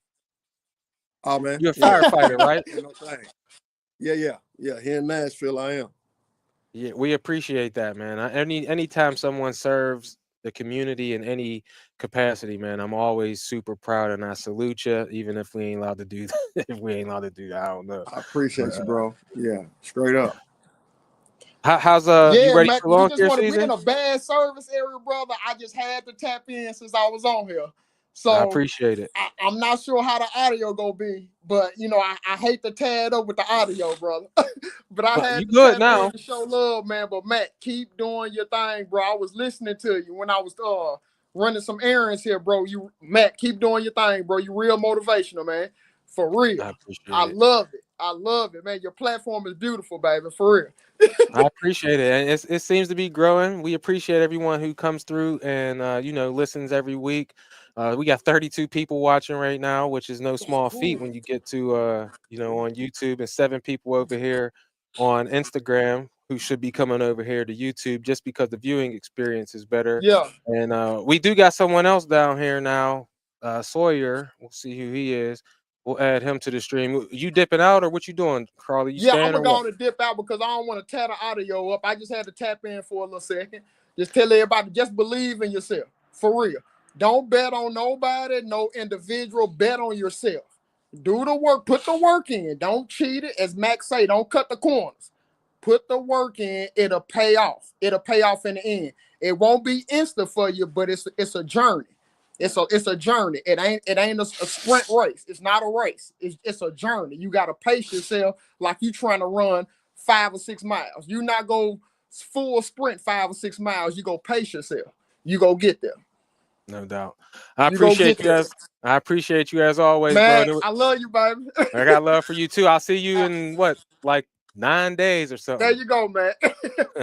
Oh man, You're a yeah, firefighter, right? ain't no thing. Yeah. Here in Nashville, I am. Yeah, we appreciate that, man. Anytime someone serves the community in any capacity, man, I'm always super proud and I salute you, even if we ain't allowed to do that. If we ain't allowed to do that, I don't know. I But appreciate you, bro. Yeah, straight up. how's you Yeah, ready Mac. for We lawn just care want to. We in season? a bad service area, brother. I just had to tap in since I was on here, I so appreciate it. I'm not sure how the audio gonna be. But I hate to tear it up with the audio, brother. But I But you had to good tap in now. to show love, man. But Mac, keep doing your thing, bro. I was listening to you when I was running some errands here, bro. Mac, keep doing your thing, bro. You real motivational, man. For real. I I appreciate it. love it. I love it, man. Your platform is beautiful, baby. For real. I appreciate it. And it seems to be growing. We appreciate everyone who comes through and listens every week. We got 32 people watching right now, which is no That's small feat cool. when you get to on YouTube, and 7 people over here on Instagram who should be coming over here to YouTube just because the viewing experience is better. Yeah. And we do got someone else down here now, Sawyer. We'll see who he is. We'll add him to the stream. You dipping out or what you doing, Carly? You Yeah, I'm staying gonna or go what? on and dip out because I don't want to tear the audio up. I just had to tap in for a little second. Just tell everybody, just believe in yourself. For real. Don't bet on nobody, no individual. Bet on yourself. Do the work. Put the work in. Don't cheat it. As Max say, don't cut the corners. Put the work in. It'll pay off. It'll pay off in the end. It won't be instant for you, but it's a journey. It's a journey. It ain't a sprint race. It's not a race. It's a journey. You gotta pace yourself like you trying to run 5 or 6 miles. You not go full sprint 5 or 6 miles. You go pace yourself. You go get there. No doubt. I You go appreciate get you there. as I appreciate you as always, bro. Man, I love you, baby. I got love for you too. I'll see you in what, like 9 days or There something. you go, man.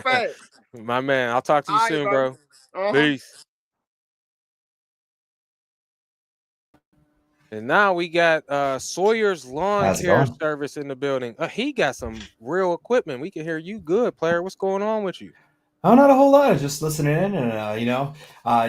Facts. My man, I'll talk to you All right, soon, bro. bro. Peace. And now we got Sawyer's Lawn How's it Care going? Service in the building. He got some real equipment. We can hear you good, player. What's going on with you? Oh, not a whole lot. Just listening in, and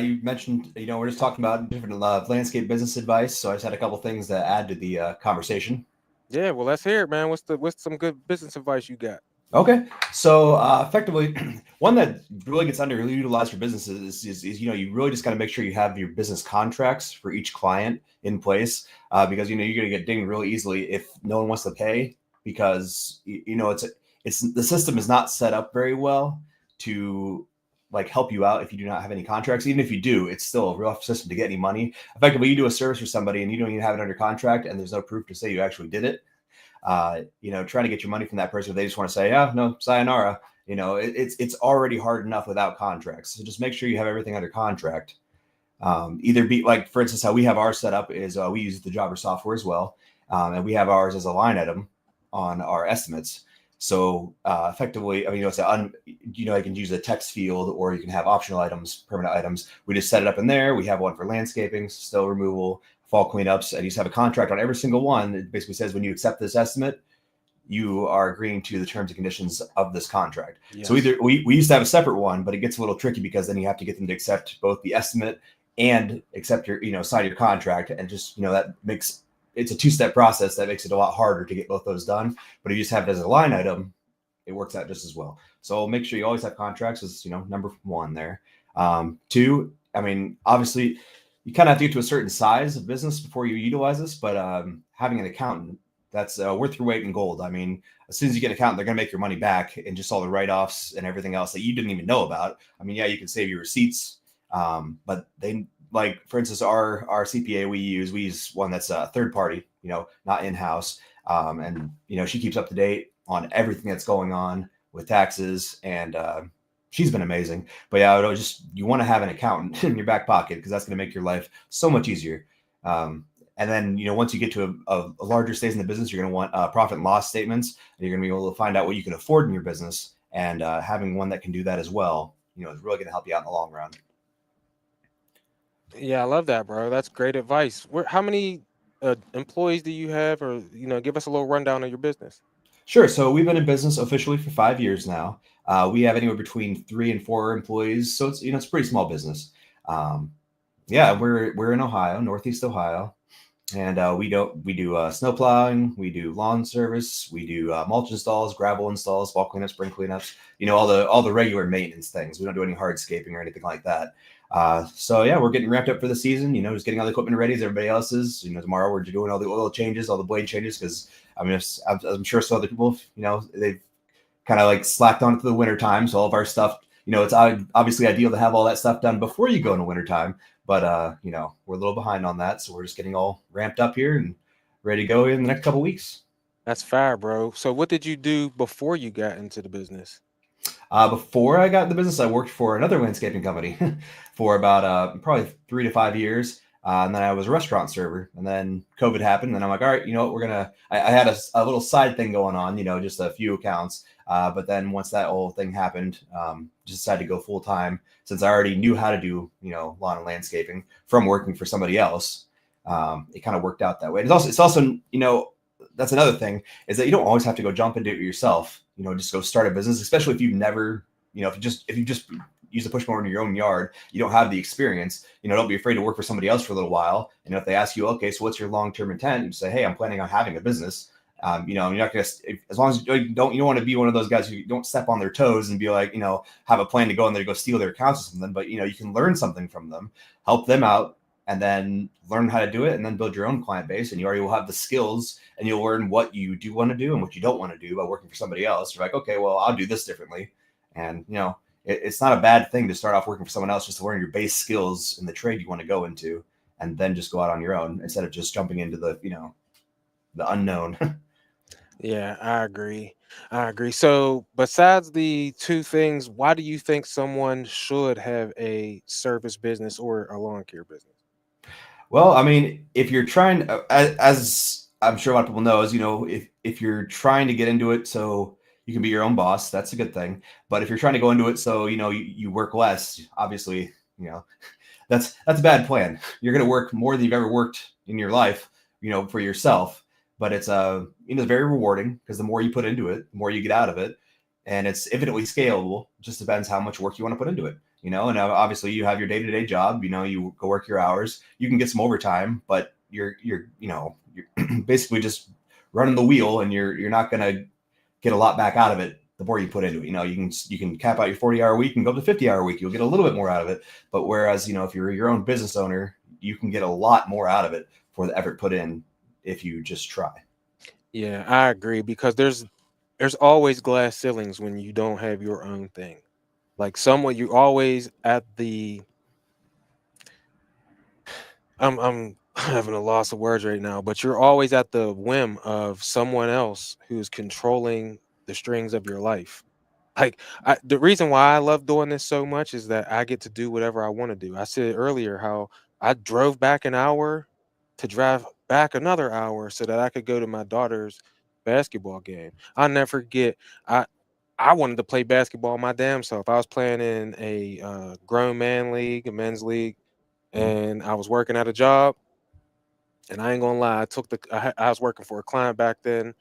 you mentioned, we're just talking about different landscape business advice. So I just had a couple things to add to the conversation. Yeah, well, let's hear it, man. What's some good business advice you got? Okay, so effectively, one that really gets underutilized for businesses is you really just got to make sure you have your business contracts for each client in place, because you're going to get dinged really easily if no one wants to pay, because it's the system is not set up very well to like help you out if you do not have any contracts. Even if you do, it's still a rough system to get any money. Effectively, you do a service for somebody and you don't even have it under contract, and there's no proof to say you actually did it. Trying to get your money from that person if they just want to say, yeah, no, sayonara. It's already hard enough without contracts. So just make sure you have everything under contract. Either be like, for instance, how we have ours set up is we use the Jobber software as well, and we have ours as a line item on our estimates. So effectively, I mean, you can use a text field, or you can have optional items, permanent items. We just set it up in there. We have one for landscaping, snow removal, fall cleanups, and you just have a contract on every single one. It basically says when you accept this estimate, you are agreeing to the terms and conditions of this contract. Yes. So either we used to have a separate one, but it gets a little tricky because then you have to get them to accept both the estimate and accept your, sign your contract. And just, that makes, it's a two-step process that makes it a lot harder to get both those done. But if you just have it as a line item, it works out just as well. So make sure you always have contracts as, number one there. Two, I mean, obviously you kind of have to get to a certain size of business before you utilize this, but having an accountant, that's worth your weight in gold. I mean, as soon as you get an accountant, they're going to make your money back, and just all the write-offs and everything else that you didn't even know about. I mean, yeah, you can save your receipts, but they, like, for instance, our CPA we use one that's a third party, not in-house. And, she keeps up to date on everything that's going on with taxes, and she's been amazing. But yeah, you want to have an accountant in your back pocket, because that's going to make your life so much easier. And then, once you get to a larger stage in the business, you're going to want profit and loss statements, and you're going to be able to find out what you can afford in your business. And having one that can do that as well, is really going to help you out in the long run. Yeah, I love that, bro. That's great advice. How many employees do you have, or give us a little rundown of your business? Sure. So we've been in business officially for 5 years now. We have anywhere between 3 and 4 employees, so it's it's a pretty small business. Yeah, we're in Ohio, Northeast Ohio. And we do snow plowing, we do lawn service, we do mulch installs, gravel installs, fall cleanups, spring cleanups, all the regular maintenance things. We don't do any hardscaping or anything like that. So yeah, we're getting ramped up for the season, just getting all the equipment ready as everybody else is. Tomorrow we're doing all the oil changes, all the blade changes, because I mean, I'm sure some other people, they've kind of like slacked on it to the winter time. So all of our stuff, it's obviously ideal to have all that stuff done before you go into winter time. But, we're a little behind on that. So we're just getting all ramped up here and ready to go in the next couple of weeks. That's fire, bro. So what did you do before you got into the business? Before I got in the business, I worked for another landscaping company for about probably 3 to 5 years. And then I was a restaurant server, and then COVID happened. And I'm like, all right, I had a little side thing going on, just a few accounts. But then once that whole thing happened, just decided to go full time, since I already knew how to do, lawn and landscaping from working for somebody else. It kind of worked out that way. It's also, that's another thing, is that you don't always have to go jump into it yourself, just go start a business, especially if you've never, if you just use a push mower in your own yard, you don't have the experience, don't be afraid to work for somebody else for a little while. If they ask you, okay, so what's your long-term intent? You say, hey, I'm planning on having a business. You're not going to, as long as you don't want to be one of those guys who don't step on their toes and be like, have a plan to go in there to go steal their accounts or something, but you can learn something from them, help them out, and then learn how to do it, and then build your own client base. And you already will have the skills, and you'll learn what you do want to do and what you don't want to do by working for somebody else. You're like, okay, well, I'll do this differently. And, it's not a bad thing to start off working for someone else, just to learn your base skills in the trade you want to go into, and then just go out on your own instead of just jumping into the unknown. Yeah, I agree. So besides the two things, why do you think someone should have a service business or a lawn care business? Well, I mean, if you're as I'm sure a lot of people know, is, if you're trying to get into it so you can be your own boss. That's a good thing. But if you're trying to go into it so you work less, obviously, that's a bad plan. You're going to work more than you've ever worked in your life, for yourself. But it's very rewarding because the more you put into it, the more you get out of it, and it's infinitely scalable. It just depends how much work you want to put into it. And obviously you have your day-to-day job. You go work your hours. You can get some overtime, but you're basically just running the wheel, and you're not going to get a lot back out of it the more you put into it. You can cap out your 40-hour week and go to 50-hour week. You'll get a little bit more out of it. But whereas, if you're your own business owner, you can get a lot more out of it for the effort put in if you just try. Yeah, I agree, because there's always glass ceilings when you don't have your own thing. Like someone, you always at the I'm having a loss of words right now, but you're always at the whim of someone else who's controlling the strings of your life. Like the reason why I love doing this so much is that I get to do whatever I want to do. I said earlier how I drove back an hour to drive back another hour so that I could go to my daughter's basketball game. I'll never forget. I I wanted to play basketball my damn self. I was playing in a grown man league, a men's league, and I was working at a job. And I ain't gonna lie, I was working for a client back then.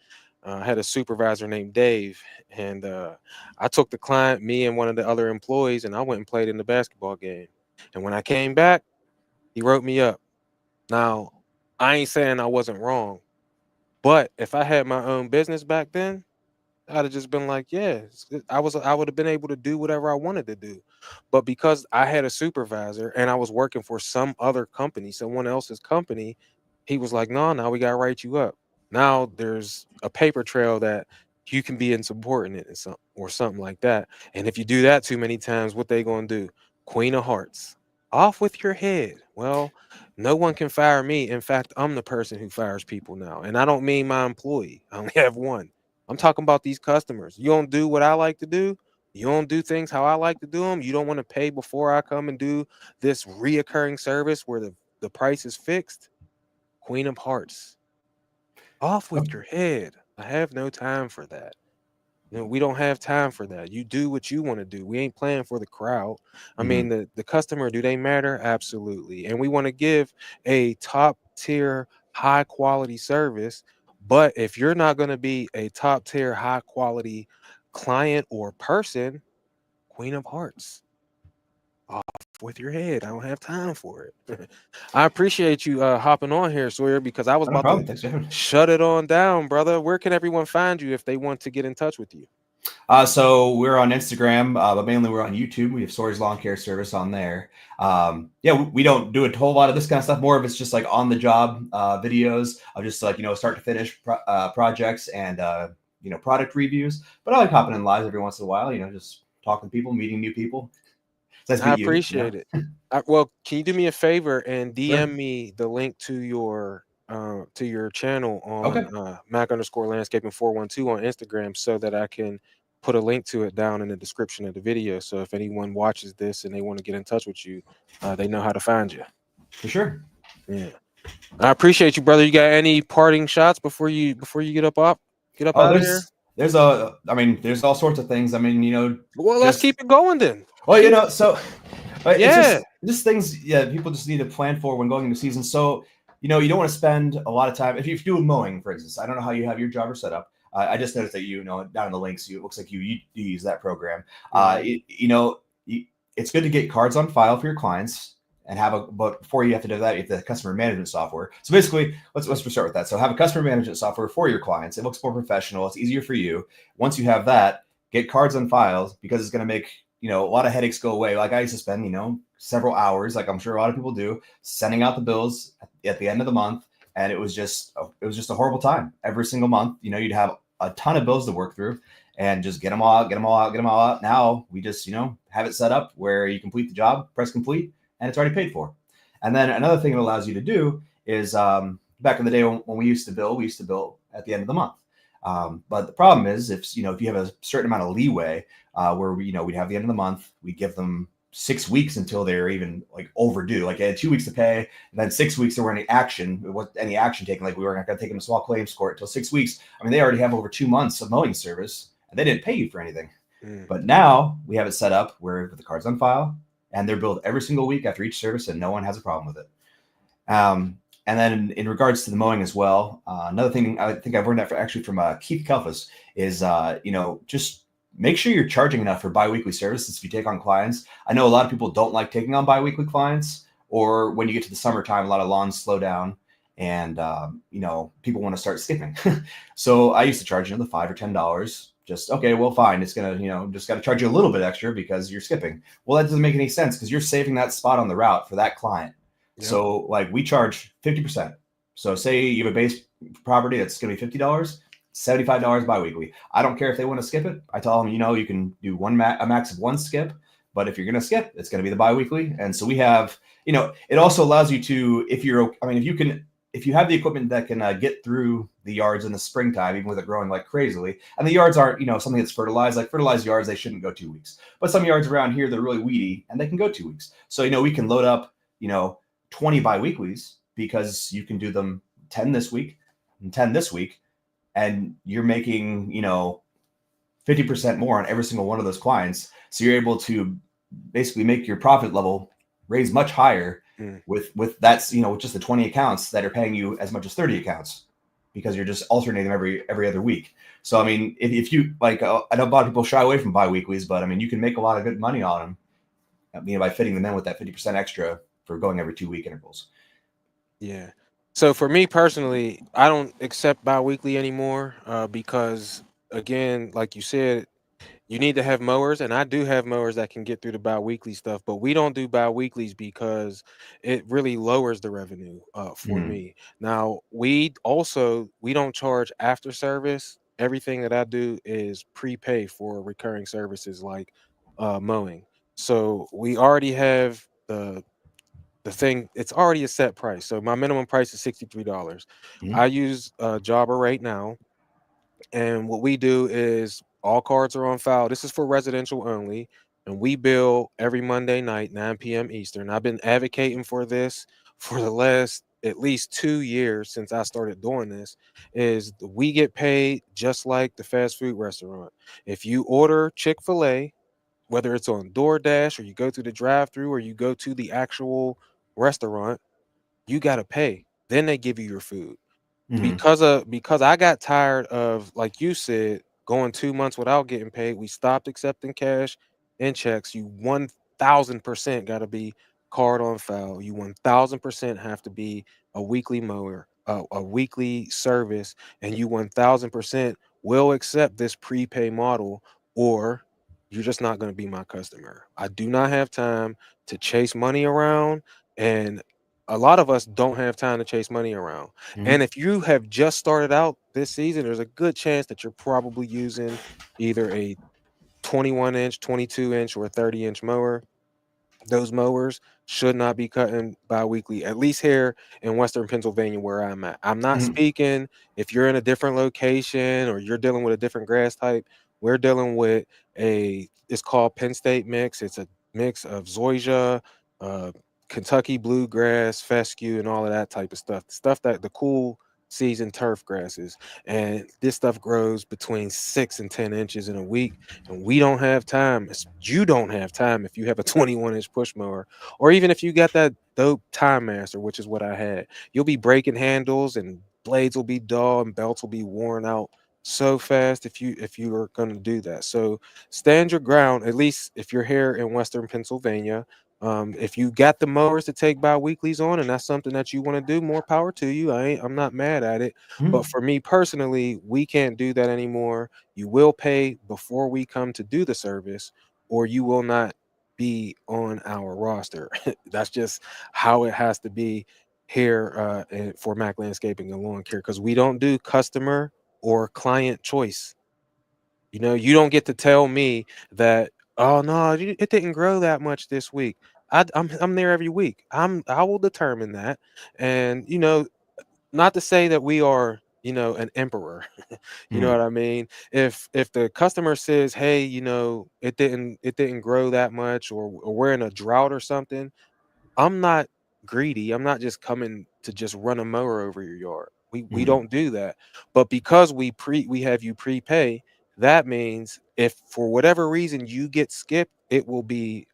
I had a supervisor named Dave, and I took the client, me and one of the other employees, and I went and played in the basketball game. And when I came back, he wrote me up. Now, I ain't saying I wasn't wrong, but if I had my own business back then, I'd have just been like, yeah, I would have been able to do whatever I wanted to do. But because I had a supervisor and I was working for some other company, someone else's company, he was like, no, now we gotta write you up. Now there's a paper trail that you can be insubordinate or something like that. And if you do that too many times, what they gonna do? Queen of Hearts. Off with your head. Well, no one can fire me. In fact, I'm the person who fires people now. And I don't mean my employee. I only have one. I'm talking about these customers. You don't do what I like to do. You don't do things how I like to do them. You don't want to pay before I come and do this reoccurring service where the price is fixed. Queen of Hearts. Off with your head. I have no time for that. We don't have time for that. You do what you want to do. We ain't playing for the crowd. I mean, the customer, do they matter? Absolutely. And we want to give a top tier, high quality service. But if you're not going to be a top tier, high quality client or person, Queen of Hearts, off with your head. I don't have time for it. I appreciate you hopping on here, Sawyer, because I was No about to problem. Thanks, Jeff. shut it on down, brother. Where can everyone find you if they want to get in touch with you? So we're on Instagram, but mainly we're on YouTube. We have Sawyer's Lawn Care Service on there. We don't do a whole lot of this kind of stuff. More of it's just like on the job videos of just like, start to finish projects and, product reviews. But I like hopping in live every once in a while, just talking to people, meeting new people. It's nice to I meet you. appreciate it. Well, can you do me a favor and Sure. DM me the link to your channel Okay. on Mac_landscaping 412 on Instagram so that I can put a link to it down in the description of the video. So if anyone watches this and they want to get in touch with you, they know how to find you. For sure. Yeah. I appreciate you, brother. You got any parting shots before you get up out of here? There's all sorts of things. Well, let's keep it going then. Well, so Yeah. it's just things, people just need to plan for when going into season. So, you don't want to spend a lot of time. If you're doing mowing, for instance, I don't know how you have your jobber set up. I just noticed that, down in the links, it looks like you use that program. It's good to get cards on file for your clients and but before you have to do that, you have the customer management software. So basically, let's start with that. So have a customer management software for your clients. It looks more professional. It's easier for you. Once you have that, get cards on files because it's going to make, a lot of headaches go away. Like I used to spend, several hours, like I'm sure a lot of people do, sending out the bills at the end of the month. And it was just a horrible time. Every single month, you'd have a ton of bills to work through and just get them all out. Now we just, have it set up where you complete the job, press complete, and it's already paid for. And then another thing it allows you to do is back in the day when we used to bill at the end of the month. But the problem is if you have a certain amount of leeway where we'd have the end of the month, we give them 6 weeks until they're even like overdue. Like they had 2 weeks to pay, and then 6 weeks there weren't any action. There wasn't any action taken. Like we weren't going to take them to small claims court until 6 weeks. I mean, they already have over 2 months of mowing service, and they didn't pay you for anything. Mm. But now we have it set up where the card's on file and they're billed every single week after each service, and no one has a problem with it. And then in regards to the mowing as well, another thing I think I've learned that actually from Keith Kelfus is, just make sure you're charging enough for biweekly services if you take on clients. I know a lot of people don't like taking on biweekly clients, or when you get to the summertime, a lot of lawns slow down and, people want to start skipping. So I used to charge, the $5 or $10. Just, okay, well, fine. It's going to, just got to charge you a little bit extra because you're skipping. Well, that doesn't make any sense because you're saving that spot on the route for that client. Yep. So like we charge 50%. So say you have a base property that's going to be $50, $75 biweekly. I don't care if they want to skip it. I tell them, you can do a max of one skip, but if you're going to skip, it's going to be the biweekly. And so we have, it also allows you to, if you have the equipment that can get through the yards in the springtime, even with it growing like crazily, and the yards aren't, something that's fertilized, like fertilized yards, they shouldn't go 2 weeks. But some yards around here, they're really weedy and they can go 2 weeks. So, we can load up, 20 biweeklies because you can do them 10 this week and 10 this week. And you're making, 50% more on every single one of those clients. So you're able to basically make your profit level raise much higher with that's, just the 20 accounts that are paying you as much as 30 accounts because you're just alternating them every other week. So, I mean, if you I know a lot of people shy away from biweeklies, but I mean, you can make a lot of good money on them, by fitting them in with that 50% extra for going every 2 week intervals. Yeah. So for me personally, I don't accept biweekly anymore because, again, like you said, you need to have mowers, and I do have mowers that can get through the biweekly stuff, but we don't do biweeklies because it really lowers the revenue for Mhm. me. Now, we don't charge after service. Everything that I do is prepay for recurring services like mowing. So we already have the thing, it's already a set price. So my minimum price is $63. Mhm. I use Jobber right now, and what we do is all cards are on file. This is for residential only, and we bill every Monday night, 9 p.m. Eastern. I've been advocating for this for the last at least 2 years since I started doing this. Is we get paid just like the fast food restaurant. If you order Chick-fil-A, whether it's on DoorDash or you go through the drive-through or you go to the actual restaurant, you got to pay. Then they give you your food. Mhm. Because I got tired of, like you said, going 2 months without getting paid. We stopped accepting cash and checks. You 1,000% got to be card on file. You 1,000% have to be a weekly mower, a weekly service, and you 1,000% will accept this prepay model, or you're just not going to be my customer. I do not have time to chase money around, and a lot of us don't have time to chase money around. Mhm. And if you have just started out this season, there's a good chance that you're probably using either a 21-inch, 22-inch, or a 30-inch mower. Those mowers should not be cutting bi-weekly, at least here in Western Pennsylvania where I'm at. I'm not Mhm. speaking if you're in a different location or you're dealing with a different grass type. We're dealing with it's called Penn State mix. It's a mix of zoysia, uh, Kentucky bluegrass, fescue, and all of that type of stuff. Stuff that the cool season turf grasses. And this stuff grows between 6 and 10 inches in a week, and we don't have time. You don't have time if you have a 21-inch push mower, or even if you got that dope Time Master, which is what I had. You'll be breaking handles, and blades will be dull, and belts will be worn out so fast if you are going to do that. So stand your ground. At least if you're here in Western Pennsylvania. If you got the mowers to take bi-weeklies on, and that's something that you want to do, more power to you. I'm not mad at it. But Mhm. for me personally, we can't do that anymore. You will pay before we come to do the service, or you will not be on our roster. That's just how it has to be here for Mac Landscaping and Lawn Care, because we don't do customer or client choice. You don't get to tell me that, oh no, it didn't grow that much this week. I'm there every week. I will determine that, and not to say that we are an emperor. You know Mhm. what I mean? If the customer says, hey, it didn't grow that much, or we're in a drought or something, I'm not greedy. I'm not just coming to just run a mower over your yard. We Mhm. don't do that. But because we have you prepay, that means if for whatever reason you get skipped, it will be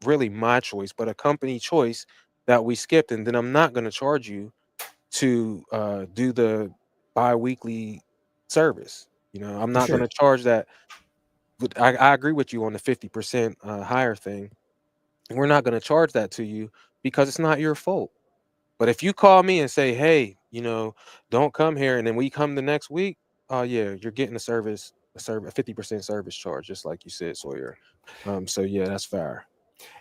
really my choice, but a company choice that we skipped, and then I'm not going to charge you to do the bi-weekly service. I'm For not going sure. to charge that. But I agree with you on the 50% higher thing. We're not going to charge that to you because it's not your fault. But if you call me and say, hey, don't come here, and then we come the next week, oh yeah, you're getting a 50% service charge, just like you said, Sawyer. So yeah, that's fair.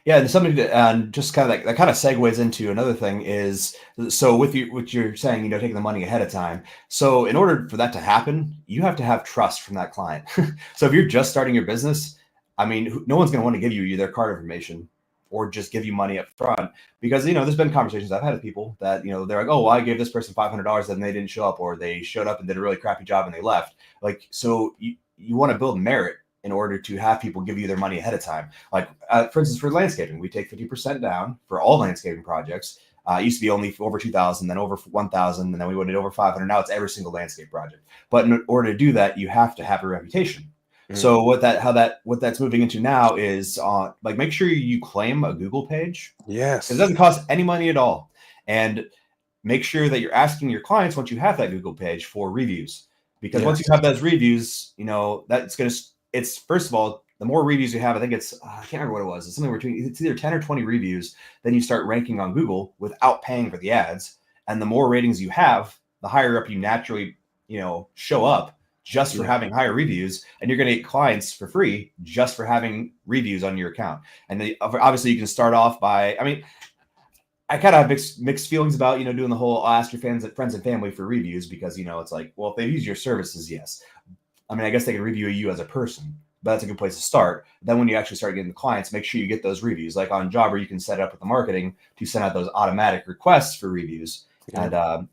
Yeah, and something to, and just kind of that kind of segues into another thing is, so with you, what you're saying, taking the money ahead of time. So in order for that to happen, you have to have trust from that client. So if you're just starting your business, I mean, no one's going to want to give you their card information or just give you money up front, because there's been conversations I've had with people that they're like, oh, well, I gave this person $500 and they didn't show up, or they showed up and did a really crappy job and they left. Like, so you want to build merit in order to have people give you their money ahead of time. Like, for instance, for landscaping, we take 50% down for all landscaping projects. It used to be only over 2,000, then over 1,000, and then we went over 500. Now it's every single landscape project. But in order to do that, you have to have a reputation. Mhm. So what that's moving into now is like, make sure you claim a Google page. It Yes. doesn't cost any money at all, and make sure that you're asking your clients once you have that Google page for reviews, because once you Yes. have those reviews, that's going to, it's, first of all, the more reviews you have, I think it's, I can't remember what it was. It's something between, it's either 10 or 20 reviews. Then you start ranking on Google without paying for the ads. And the more ratings you have, the higher up you naturally, show up just for Yeah. having higher reviews. And you're going to get clients for free just for having reviews on your account. And obviously you can start off by, I mean, I kind of have mixed feelings about, doing the whole ask your friends and family for reviews, because, it's like, well, if they've used your services, yes. I mean, I guess they can review you as a person, but that's a good place to start. Then when you actually start getting the clients, make sure you get those reviews. Like on Jobber, you can set it up with the marketing to send out those automatic requests for reviews. Yeah. And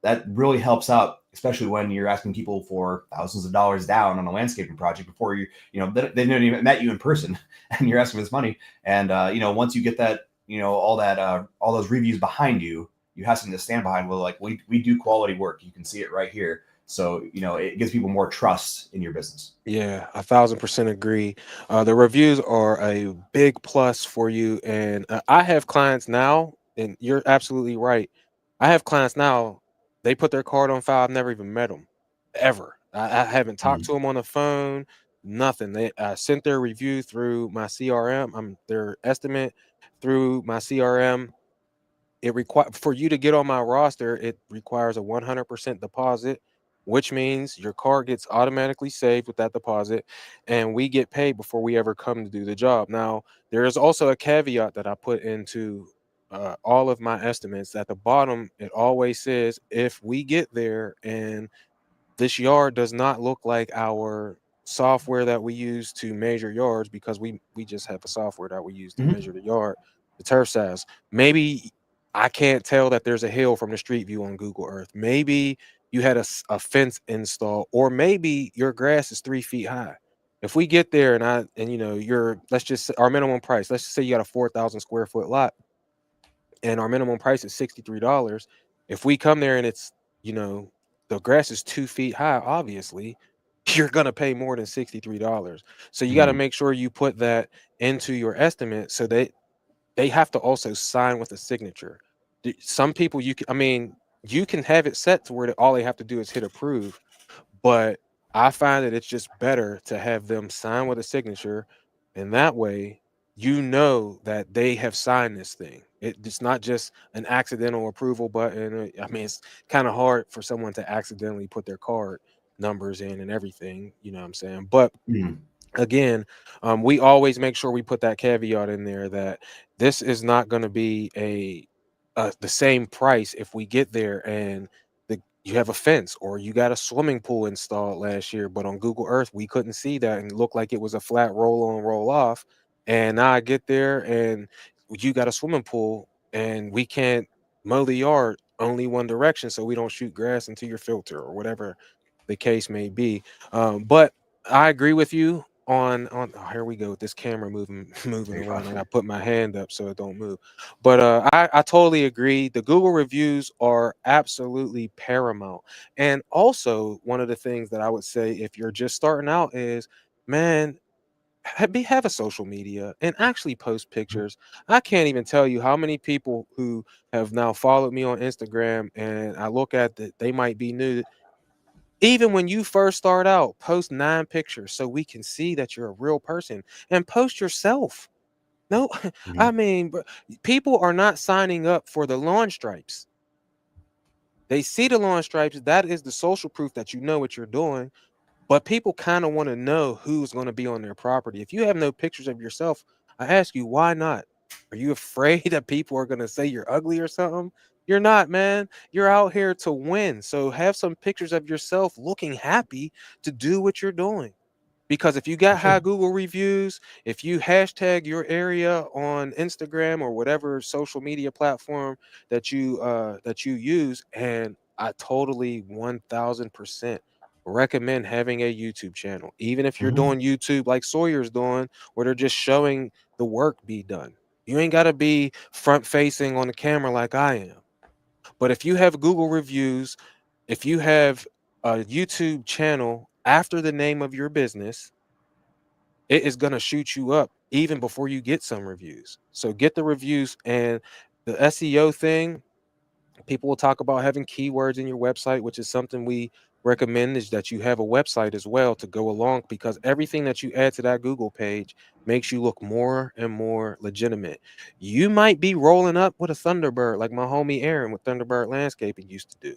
that really helps out, especially when you're asking people for thousands of dollars down on a landscaping project before they never even met you in person, and you're asking for this money. And once you get that, all those reviews behind you, you have something to stand behind. Well, like, we do quality work. You can see it right here. So it gives people more trust in your business. Yeah, 1,000% agree. The reviews are a big plus for you. And I have clients now, and you're absolutely right. I have clients now, they put their card on file. I've never even met them, ever. I haven't talked to them on the phone, nothing. They sent their review through my CRM, their estimate through my CRM. It require For you to get on my roster, it requires a 100% deposit, which means your car gets automatically saved with that deposit, and we get paid before we ever come to do the job. Now, there is also a caveat that I put into all of my estimates. At the bottom, it always says if we get there and this yard does not look like our software that we use to measure yards, because we just have a software that we use to Mm-hmm. measure the yard, the turf size. Maybe I can't tell that there's a hill from the street view on Google Earth. Maybe you had a fence installed, or maybe your grass is 3 feet high. If we get there and let's just say our minimum price, let's just say you got a 4,000 square foot lot and our minimum price is $63. If we come there and you know, the grass is 2 feet high, obviously, you're gonna pay more than $63. So you got to Mm-hmm. make sure you put that into your estimate, so they have to also sign with a signature. Some people you can have it set to where all they have to do is hit approve, but I find that it's just better to have them sign with a signature, and that way that they have signed this thing. It's not just an accidental approval button. It's kind of hard for someone to accidentally put their card numbers in and everything, you know what I'm saying? But Mm-hmm. again, we always make sure we put that caveat in there that this is not going to be the same price if we get there and you have a fence or you got a swimming pool installed last year, but on Google Earth we couldn't see that and it looked like it was a flat roll on roll off. And now I get there and you got a swimming pool and we can't mow the yard only one direction, so we don't shoot grass into your filter or whatever the case may be. But I agree with you. oh, here we go with this camera moving moving Very around. I fun. gotta put my hand up so it don't move. But I totally agree. The Google reviews are absolutely paramount. And also one of the things that I would say if you're just starting out is, man, have a social media and actually post pictures. I can't even tell you how many people who have now followed me on Instagram, and I look at that they might be new. Even when you first start out, post 9 pictures so we can see that you're a real person, and post yourself. No, I Mhm. mean, people are not signing up for the lawn stripes. They see the lawn stripes. That is the social proof that you know what you're doing. But people kind of want to know who's going to be on their property. If you have no pictures of yourself, I ask you, why not? Are you afraid that people are going to say you're ugly or something? You're not, man. You're out here to win. So have some pictures of yourself looking happy to do what you're doing. Because if you For got high sure. Google reviews, if you hashtag your area on Instagram or whatever social media platform that you use, and I totally 1000% recommend having a YouTube channel. Even if you're Mhm. doing YouTube like Sawyer's doing, where they're just showing the work be done. You ain't gotta be front facing on the camera like I am. But if you have Google reviews, if you have a YouTube channel after the name of your business, it is going to shoot you up even before you get some reviews. So get the reviews, and the SEO thing, people will talk about having keywords in your website, which is something we recommend, is that you have a website as well to go along, because everything that you add to that Google page makes you look more and more legitimate. You might be rolling up with a Thunderbird like my homie Aaron with Thunderbird Landscaping used to do.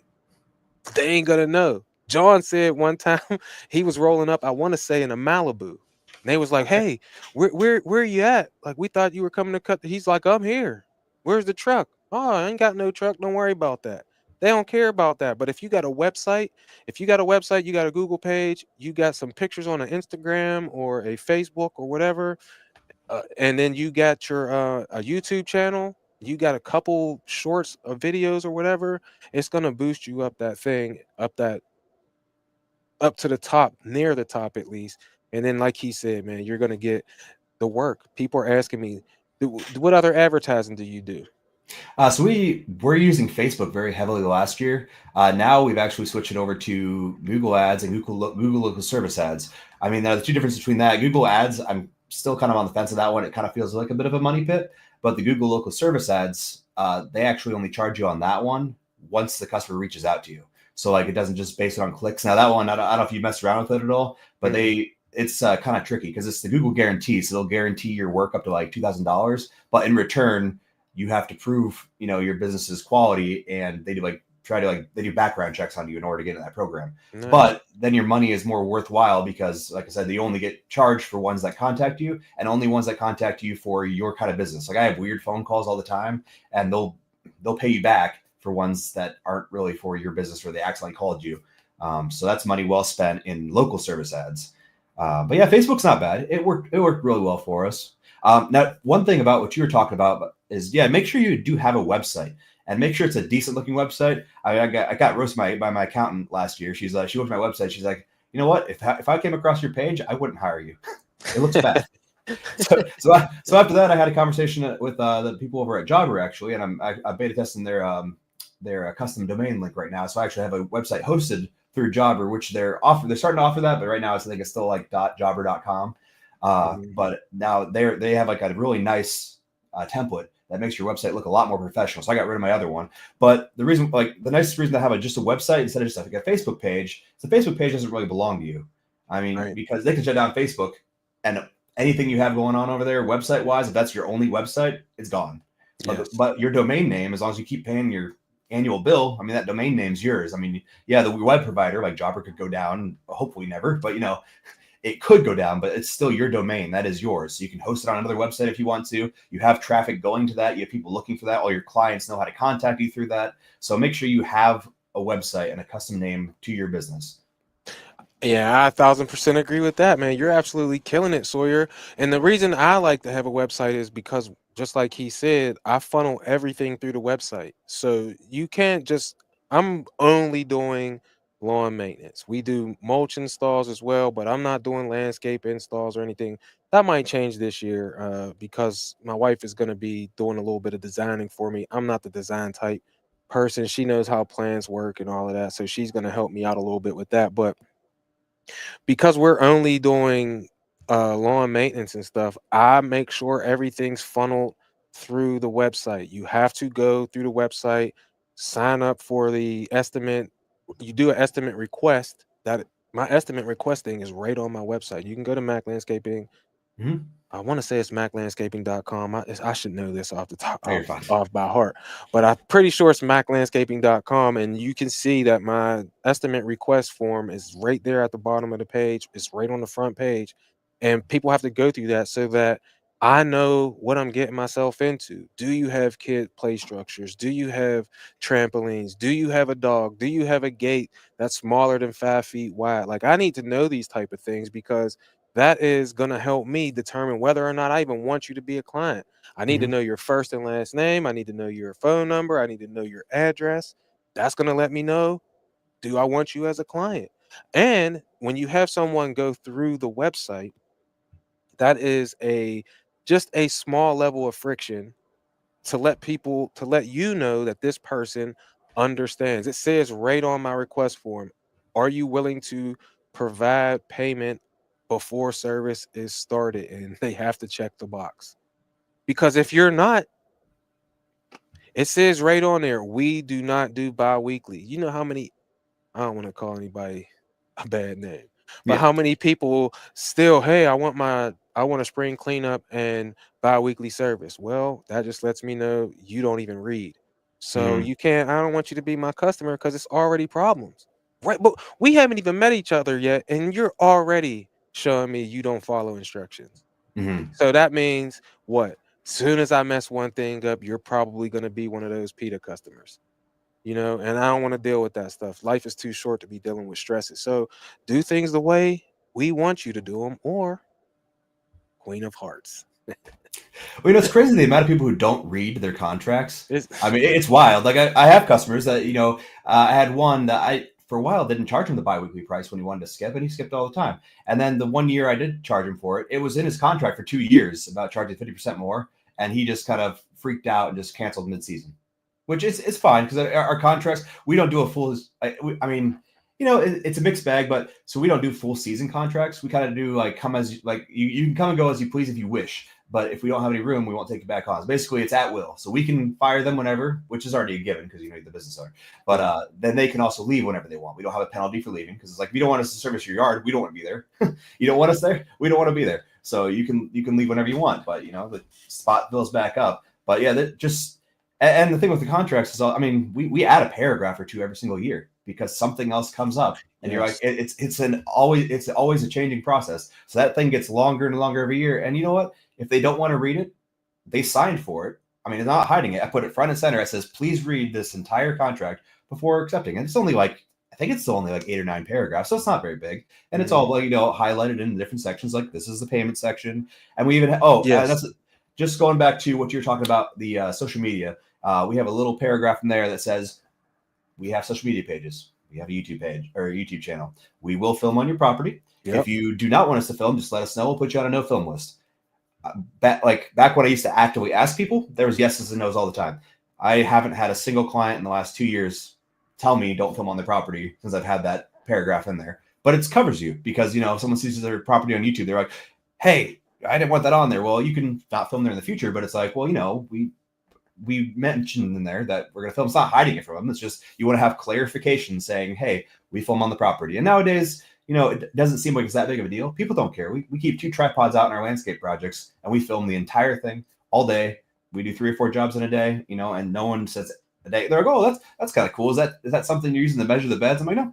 They ain't gonna know. John said one time he was rolling up, I want to say in a Malibu. And they was like, Okay. "Hey, where you at? Like we thought you were coming to cut." He's like, "I'm here. Where's the truck?" "Oh, I ain't got no truck. Don't worry about that." They don't care about that. But if you got a website, you got a Google page, you got some pictures on an Instagram or a Facebook or whatever, and then you got your a YouTube channel, you got a couple shorts of videos or whatever, it's gonna boost you up that thing, up to the top, near the top at least. And then, like he said, man, you're gonna get the work. People are asking me, What other advertising do you do?" So we're using Facebook very heavily last year. Now we've actually switched it over to Google Ads and Google local service ads. I mean, the two differences between that, Google Ads, I'm still kind of on the fence of that one. It kind of feels like a bit of a money pit, but the Google local service ads, they actually only charge you on that one once the customer reaches out to you. So like it doesn't just base it on clicks. Now that one, I don't know if you messed around with it at all, but Mm-mm. it's kind of tricky because it's the Google guarantee. So they'll guarantee your work up to like $2,000, but in return, you have to prove, your business's quality, and they do like try to like they do background checks on you in order to get into that program. Nice. But then your money is more worthwhile because, like I said, they only get charged for ones that contact you, and only ones that contact you for your kind of business. Like I have weird phone calls all the time, and they'll pay you back for ones that aren't really for your business or they accidentally called you. So that's money well spent in local service ads. But yeah, Facebook's not bad. It worked really well for us. Now, one thing about what you were talking about is, yeah, make sure you do have a website and make sure it's a decent looking website. I got roasted by my accountant last year. She looked at my website. She's like, you know what? If I came across your page, I wouldn't hire you. It looks bad. So after that, I had a conversation with the people over at Jobber actually, and I'm beta testing their custom domain link right now. So I actually have a website hosted through Jobber, which they're starting to offer that, but right now I think it's still like .jobber.com. Mhm. But now they have like a really nice template that makes your website look a lot more professional. So I got rid of my other one. But the nicest reason to have just a website instead of just like a Facebook page, is the Facebook page doesn't really belong to you. I mean, Right. because they can shut down Facebook, and anything you have going on over there, website wise, if that's your only website, it's gone. But Yes. but your domain name, as long as you keep paying your annual bill, I mean that domain name's yours. I mean, yeah, the web provider like Jobber could go down, hopefully never, but it could go down, but it's still your domain. That is yours. So you can host it on another website if you want to. You have traffic going to that. You have people looking for that. All your clients know how to contact you through that. So make sure you have a website and a custom name to your business. Yeah, I 1000% agree with that, man. You're absolutely killing it, Sawyer. And the reason I like to have a website is because, just like he said, I funnel everything through the website. So you can't just, I'm only doing lawn maintenance. We do mulch installs as well, but I'm not doing landscape installs or anything. That might change this year because my wife is going to be doing a little bit of designing for me. I'm not the design type person. She knows how plans work and all of that, so she's going to help me out a little bit with that. But because we're only doing lawn maintenance and stuff, I make sure everything's funneled through the website. You have to go through the website, sign up for the estimate. You do an estimate request. That my estimate requesting is right on my website. You can go to Mac Landscaping. Mhm. I want to say it's maclandscaping.com. I should know this off the top Oh, you're fine. off by heart, but I'm pretty sure it's maclandscaping.com. And you can see that my estimate request form is right there at the bottom of the page. It's right on the front page. And people have to go through that so that I know what I'm getting myself into. Do you have kid play structures? Do you have trampolines? Do you have a dog? Do you have a gate that's smaller than 5 feet wide? Like, I need to know these type of things because that is going to help me determine whether or not I even want you to be a client. I need to Mhm. know your first and last name. I need to know your phone number. I need to know your address. That's going to let me know, do I want you as a client? And when you have someone go through the website, that is a just a small level of friction to let you know that this person understands. It says right on my request form, are you willing to provide payment before service is started? And they have to check the box. Because if you're not, it says right on there, we do not do bi-weekly. You know how many, I don't want to call anybody a bad name, but Yeah. how many people still, hey, I want a spring cleanup and bi-weekly service. Well, that just lets me know you don't even read. So Mhm. you can't, I don't want you to be my customer because it's already problems. Right. But we haven't even met each other yet, and you're already showing me you don't follow instructions. Mhm. So that means what? Soon as I mess one thing up, you're probably going to be one of those PETA customers, and I don't want to deal with that stuff. Life is too short to be dealing with stresses. So do things the way we want you to do them, or Queen of Hearts. Well, it's crazy the amount of people who don't read their contracts. It's, I mean, it's wild. Like I have customers that I had one that I for a while didn't charge him the biweekly price when he wanted to skip, and he skipped all the time. And then the one year I did charge him for it, it was in his contract for 2 years about charging 50% more, and he just kind of freaked out and just canceled mid-season, which is fine because our contracts we don't do a full. I mean. It's a mixed bag, but so we don't do full season contracts. We kind of do like come as like you can come and go as you please if you wish. But if we don't have any room, we won't take you back on. So basically, it's at will. So we can fire them whenever, which is already a given because you're the business owner. But yeah, then they can also leave whenever they want. We don't have a penalty for leaving because it's like if you don't want us to service your yard, we don't want to be there. You don't want us there, we don't want to be there. So you can leave whenever you want. But the spot fills back up. But yeah, that just and the thing with the contracts is, I mean, we add a paragraph or two every single year because something else comes up, and you're like, yes, it's always a changing process. So that thing gets longer and longer every year. And you know what? If they don't want to read it, they signed for it. I mean, they're not hiding it. I put it front and center. It says, please read this entire contract before accepting. And it's only like, I think it's still only like 8 or 9 paragraphs. So it's not very big. And it's all mhm, like, highlighted in different sections. Like this is the payment section. And we even, yes, that's just going back to what you're talking about, the social media. We have a little paragraph in there that says, we have social media pages. We have a YouTube page or a YouTube channel. We will film on your property. If yep, you do not want us to film, just let us know. We'll put you on a no film list. Back when I used to actively ask people, there was yeses and nos all the time. I haven't had a single client in the last 2 years tell me don't film on their property since I've had that paragraph in there. But it covers you because if someone sees their property on YouTube, they're like, "Hey, I didn't want that on there." Well, you can not film there in the future, but it's like, well, we mentioned in there that we're going to film. It's not hiding it from them. It's just you want to have clarification saying, hey, we film on the property. And nowadays, it doesn't seem like it's that big of a deal. People don't care. We keep 2 tripods out in our landscape projects and we film the entire thing all day. We do 3 or 4 jobs in a day, and no one says a day. They're like, oh, that's kind of cool. Is that something you're using to measure the beds? I'm like, no,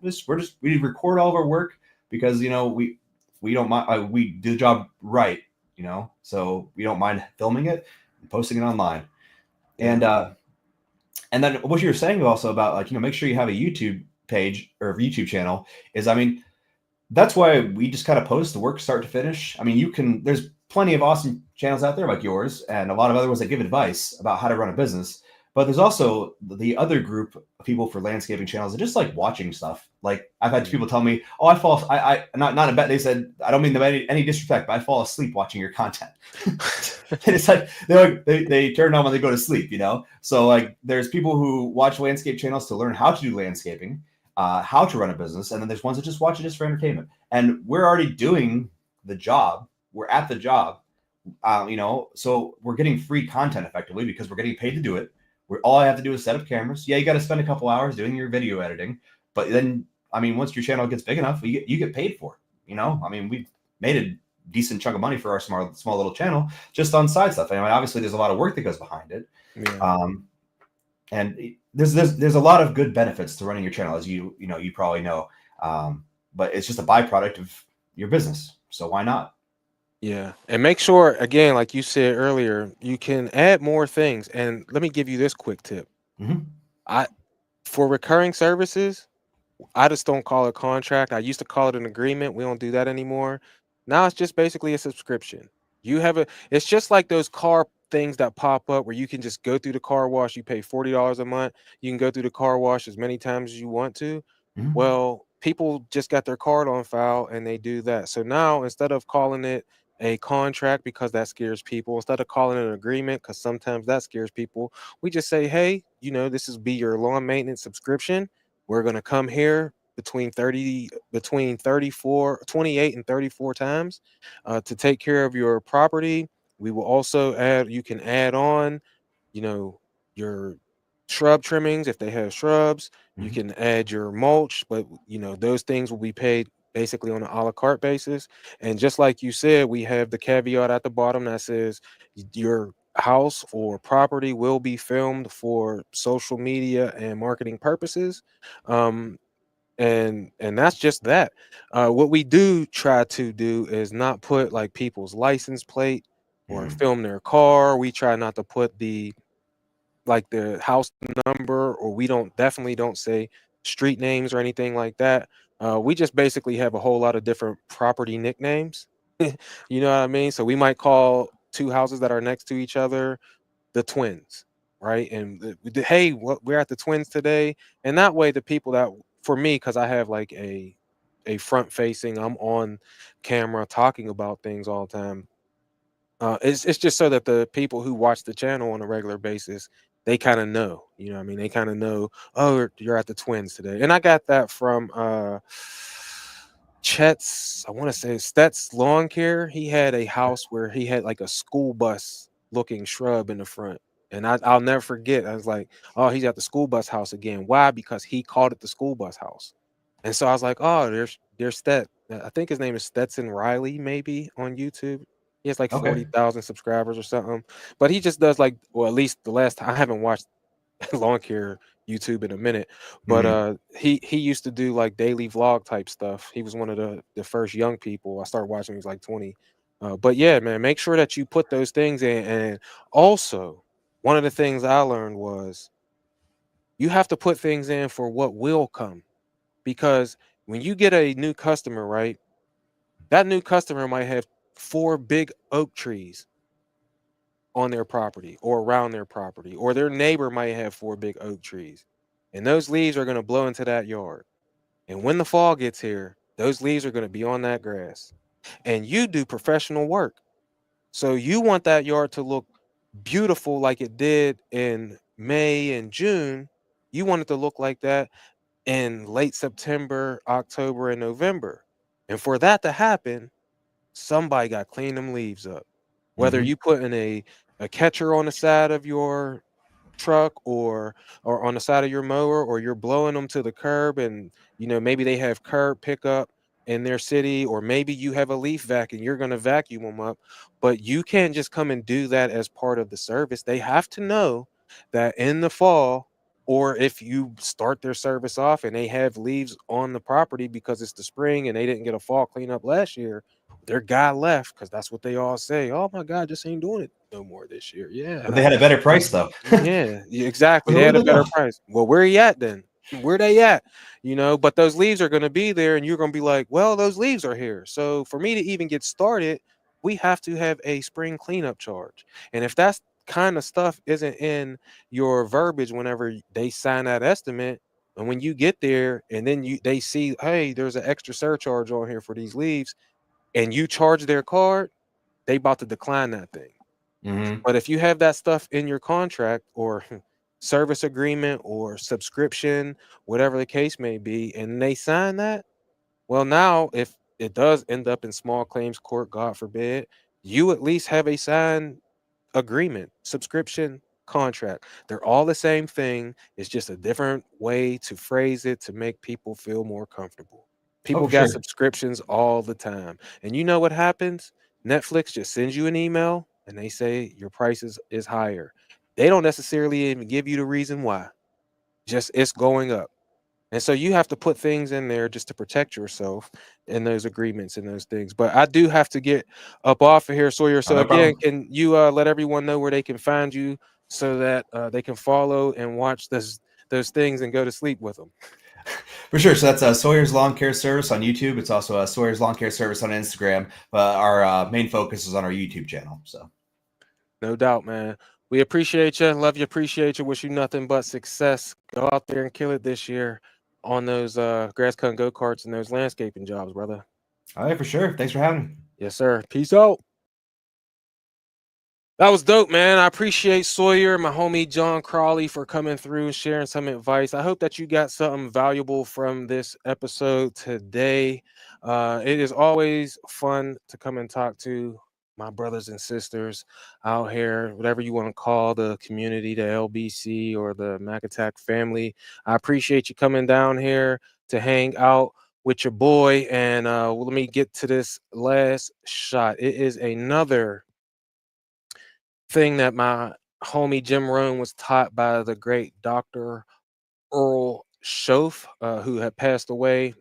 we record all of our work because, we don't mind. We do the job right, so we don't mind filming it and posting it online. yeah, And then what you were saying also about make sure you have a YouTube page or a YouTube channel is, I mean, that's why we just kind of post the work start to finish. I mean, there's plenty of awesome channels out there like yours and a lot of other ones that give advice about how to run a business. But there's also the other group of people for landscaping channels that just like watching stuff. Like I've had people tell me, "Oh, I not a bet." They said, "I don't mean any disrespect, but I fall asleep watching your content." And it's like they turn on when they go to sleep, you know. So like there's people who watch landscape channels to learn how to do landscaping, how to run a business, and then there's ones that just watch it just for entertainment. And we're already doing the job. We're at the job, you know. So we're getting free content effectively because we're getting paid to do it. All I have to do is set up cameras. Yeah, you got to spend a couple hours doing your video editing, but then I mean, once your channel gets big enough, you get paid for it. You know, I mean, we've made a decent chunk of money for our small little channel just on side stuff. I mean, obviously, there's a lot of work that goes behind it, and there's a lot of good benefits to running your channel, as you probably know. But it's just a byproduct of your business, so why not? Yeah. And make sure, again, like you said earlier, you can add more things. And let me give you this quick tip. Mm-hmm. For recurring services, I just don't call it contract. I used to call it an agreement. We don't do that anymore. Now it's just basically a subscription. It's just like those car things that pop up where you can just go through the car wash. You pay $40 a month. You can go through the car wash as many times as you want to. Mm-hmm. Well, people just got their card on file and they do that. So now instead of calling it a contract because that scares people, instead of calling it an agreement because sometimes that scares people, we just say, hey, this is be your lawn maintenance subscription. We're going to come here between 28 and 34 times to take care of your property. We will also you can add on, your shrub trimmings if they have shrubs. You Mm-hmm. can add your mulch, but those things will be paid basically on an a la carte basis. And just like you said, we have the caveat at the bottom that says your house or property will be filmed for social media and marketing purposes. And that's just that. What we do try to do is not put like people's license plate or Mm-hmm. film their car. We try not to put the house number, or we definitely don't say street names or anything like that. We just basically have a whole lot of different property nicknames. You know what I mean? So we might call two houses that are next to each other the Twins, right? And hey, we're at the Twins today, and that way the people that, for me, because I have like a front facing, I'm on camera talking about things all the time. It's just so that the people who watch the channel on a regular basis, they kind of know, what I mean? They kind of know, oh, you're at the Twins today. And I got that from Chet's, I want to say Stet's Lawn Care. He had a house where he had like a school bus looking shrub in the front. And I'll never forget. I was like, oh, he's at the school bus house again. Why? Because he called it the school bus house. And so I was like, oh, there's Stet. I think his name is Stetson Riley, maybe on YouTube. He has like Okay. 40,000 subscribers or something. But he just does like, well, at least the last time, I haven't watched lawn care YouTube in a minute, but Mm-hmm. he used to do like daily vlog type stuff. He was one of the first young people. I started watching when he was like 20. But yeah, man, make sure that you put those things in. And also, one of the things I learned was you have to put things in for what will come, because when you get a new customer, right, that new customer might have 4 big oak trees on their property or around their property, or their neighbor might have 4 big oak trees, and those leaves are going to blow into that yard. And when the fall gets here, those leaves are going to be on that grass. And you do professional work. So you want that yard to look beautiful like it did in May and June. You want it to look like that in late September, October, and November. And for that to happen, somebody got to clean them leaves up. Whether Mm-hmm. you put in a catcher on the side of your truck, or on the side of your mower, or you're blowing them to the curb, and maybe they have curb pickup in their city, or maybe you have a leaf vac and you're going to vacuum them up, but you can't just come and do that as part of the service. They have to know that in the fall, or if you start their service off and they have leaves on the property because it's the spring and they didn't get a fall cleanup last year, their guy left, because that's what they all say. Oh my God, just ain't doing it no more this year. But they Yeah. had a better price though. Yeah, exactly. So They where'd had a they go? better price. Well, where he at then? Where they at? But those leaves are going to be there, and you're going to be like, well, those leaves are here. So for me to even get started, we have to have a spring cleanup charge. And if that's kind of stuff isn't in your verbiage whenever they sign that estimate. And when you get there and then they see, hey, there's an extra surcharge on here for these leaves, and you charge their card, they about to decline that thing. Mm-hmm. But if you have that stuff in your contract or service agreement or subscription, whatever the case may be, and they sign that, well, now if it does end up in small claims court, God forbid, you at least have a signed agreement, subscription, contract. They're all the same thing. It's just a different way to phrase it to make people feel more comfortable. Oh, People for got sure. subscriptions all the time. And you know what happens? Netflix just sends you an email and they say your price is higher. They don't necessarily even give you the reason why. Just it's going up. And so you have to put things in there just to protect yourself in those agreements and those things. But I do have to get up off of here, Sawyer. Oh, So no again, problem. can you let everyone know where they can find you so that they can follow and watch those things and go to sleep with them? For sure. So that's Sawyer's Lawn Care Service on YouTube. It's also Sawyer's Lawn Care Service on Instagram. But our main focus is on our YouTube channel. So No doubt, man. We appreciate you. Love you. Appreciate you. Wish you nothing but success. Go out there and kill it this year on those grass cutting go-karts and those landscaping jobs, brother. all right, for sure. Thanks for having me. Yes, sir. Peace out. That was dope, man. I appreciate Sawyer, my homie John Crawley, for coming through and sharing some advice. I hope that you got something valuable from this episode today. It is always fun to come and talk to my brothers and sisters out here, whatever you want to call the community, the LBC or the Mac Attack family. I appreciate you coming down here to hang out with your boy. And let me get to this last shot. It is another thing that my homie Jim Rohn was taught by the great Dr. Earl Schoaf, who had passed away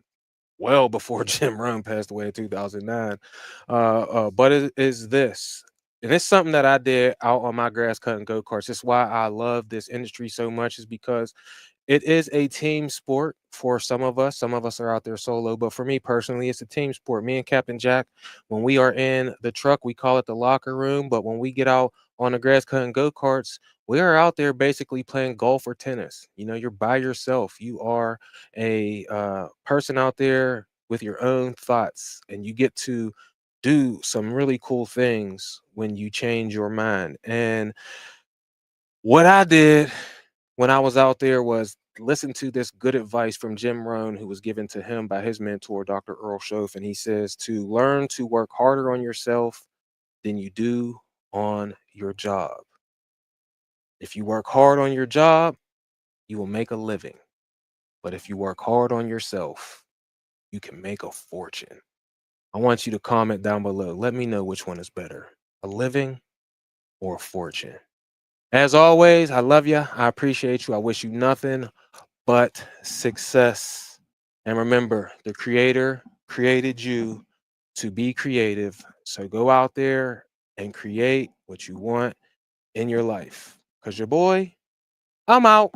well before Jim Rohn passed away in 2009. But it is this, and it's something that I did out on my grass cutting go karts. It's why I love this industry so much, is because it is a team sport for some of us. Some of us are out there solo, but for me personally, it's a team sport. Me and Captain Jack, when we are in the truck, we call it the locker room. But when we get out on the grass cutting go karts, we are out there basically playing golf or tennis. You know, you're by yourself. You are a person out there with your own thoughts, and you get to do some really cool things when you change your mind. And what I did when I was out there was listen to this good advice from Jim Rohn, who was given to him by his mentor, Dr. Earl Schoaf. And he says to learn to work harder on yourself than you do on your job. If you work hard on your job, you will make a living. But if you work hard on yourself, you can make a fortune. I want you to comment down below. Let me know which one is better, a living or a fortune. As always, I love you. I appreciate you. I wish you nothing but success. And remember, the creator created you to be creative. So go out there and create what you want in your life. Because your boy, I'm out.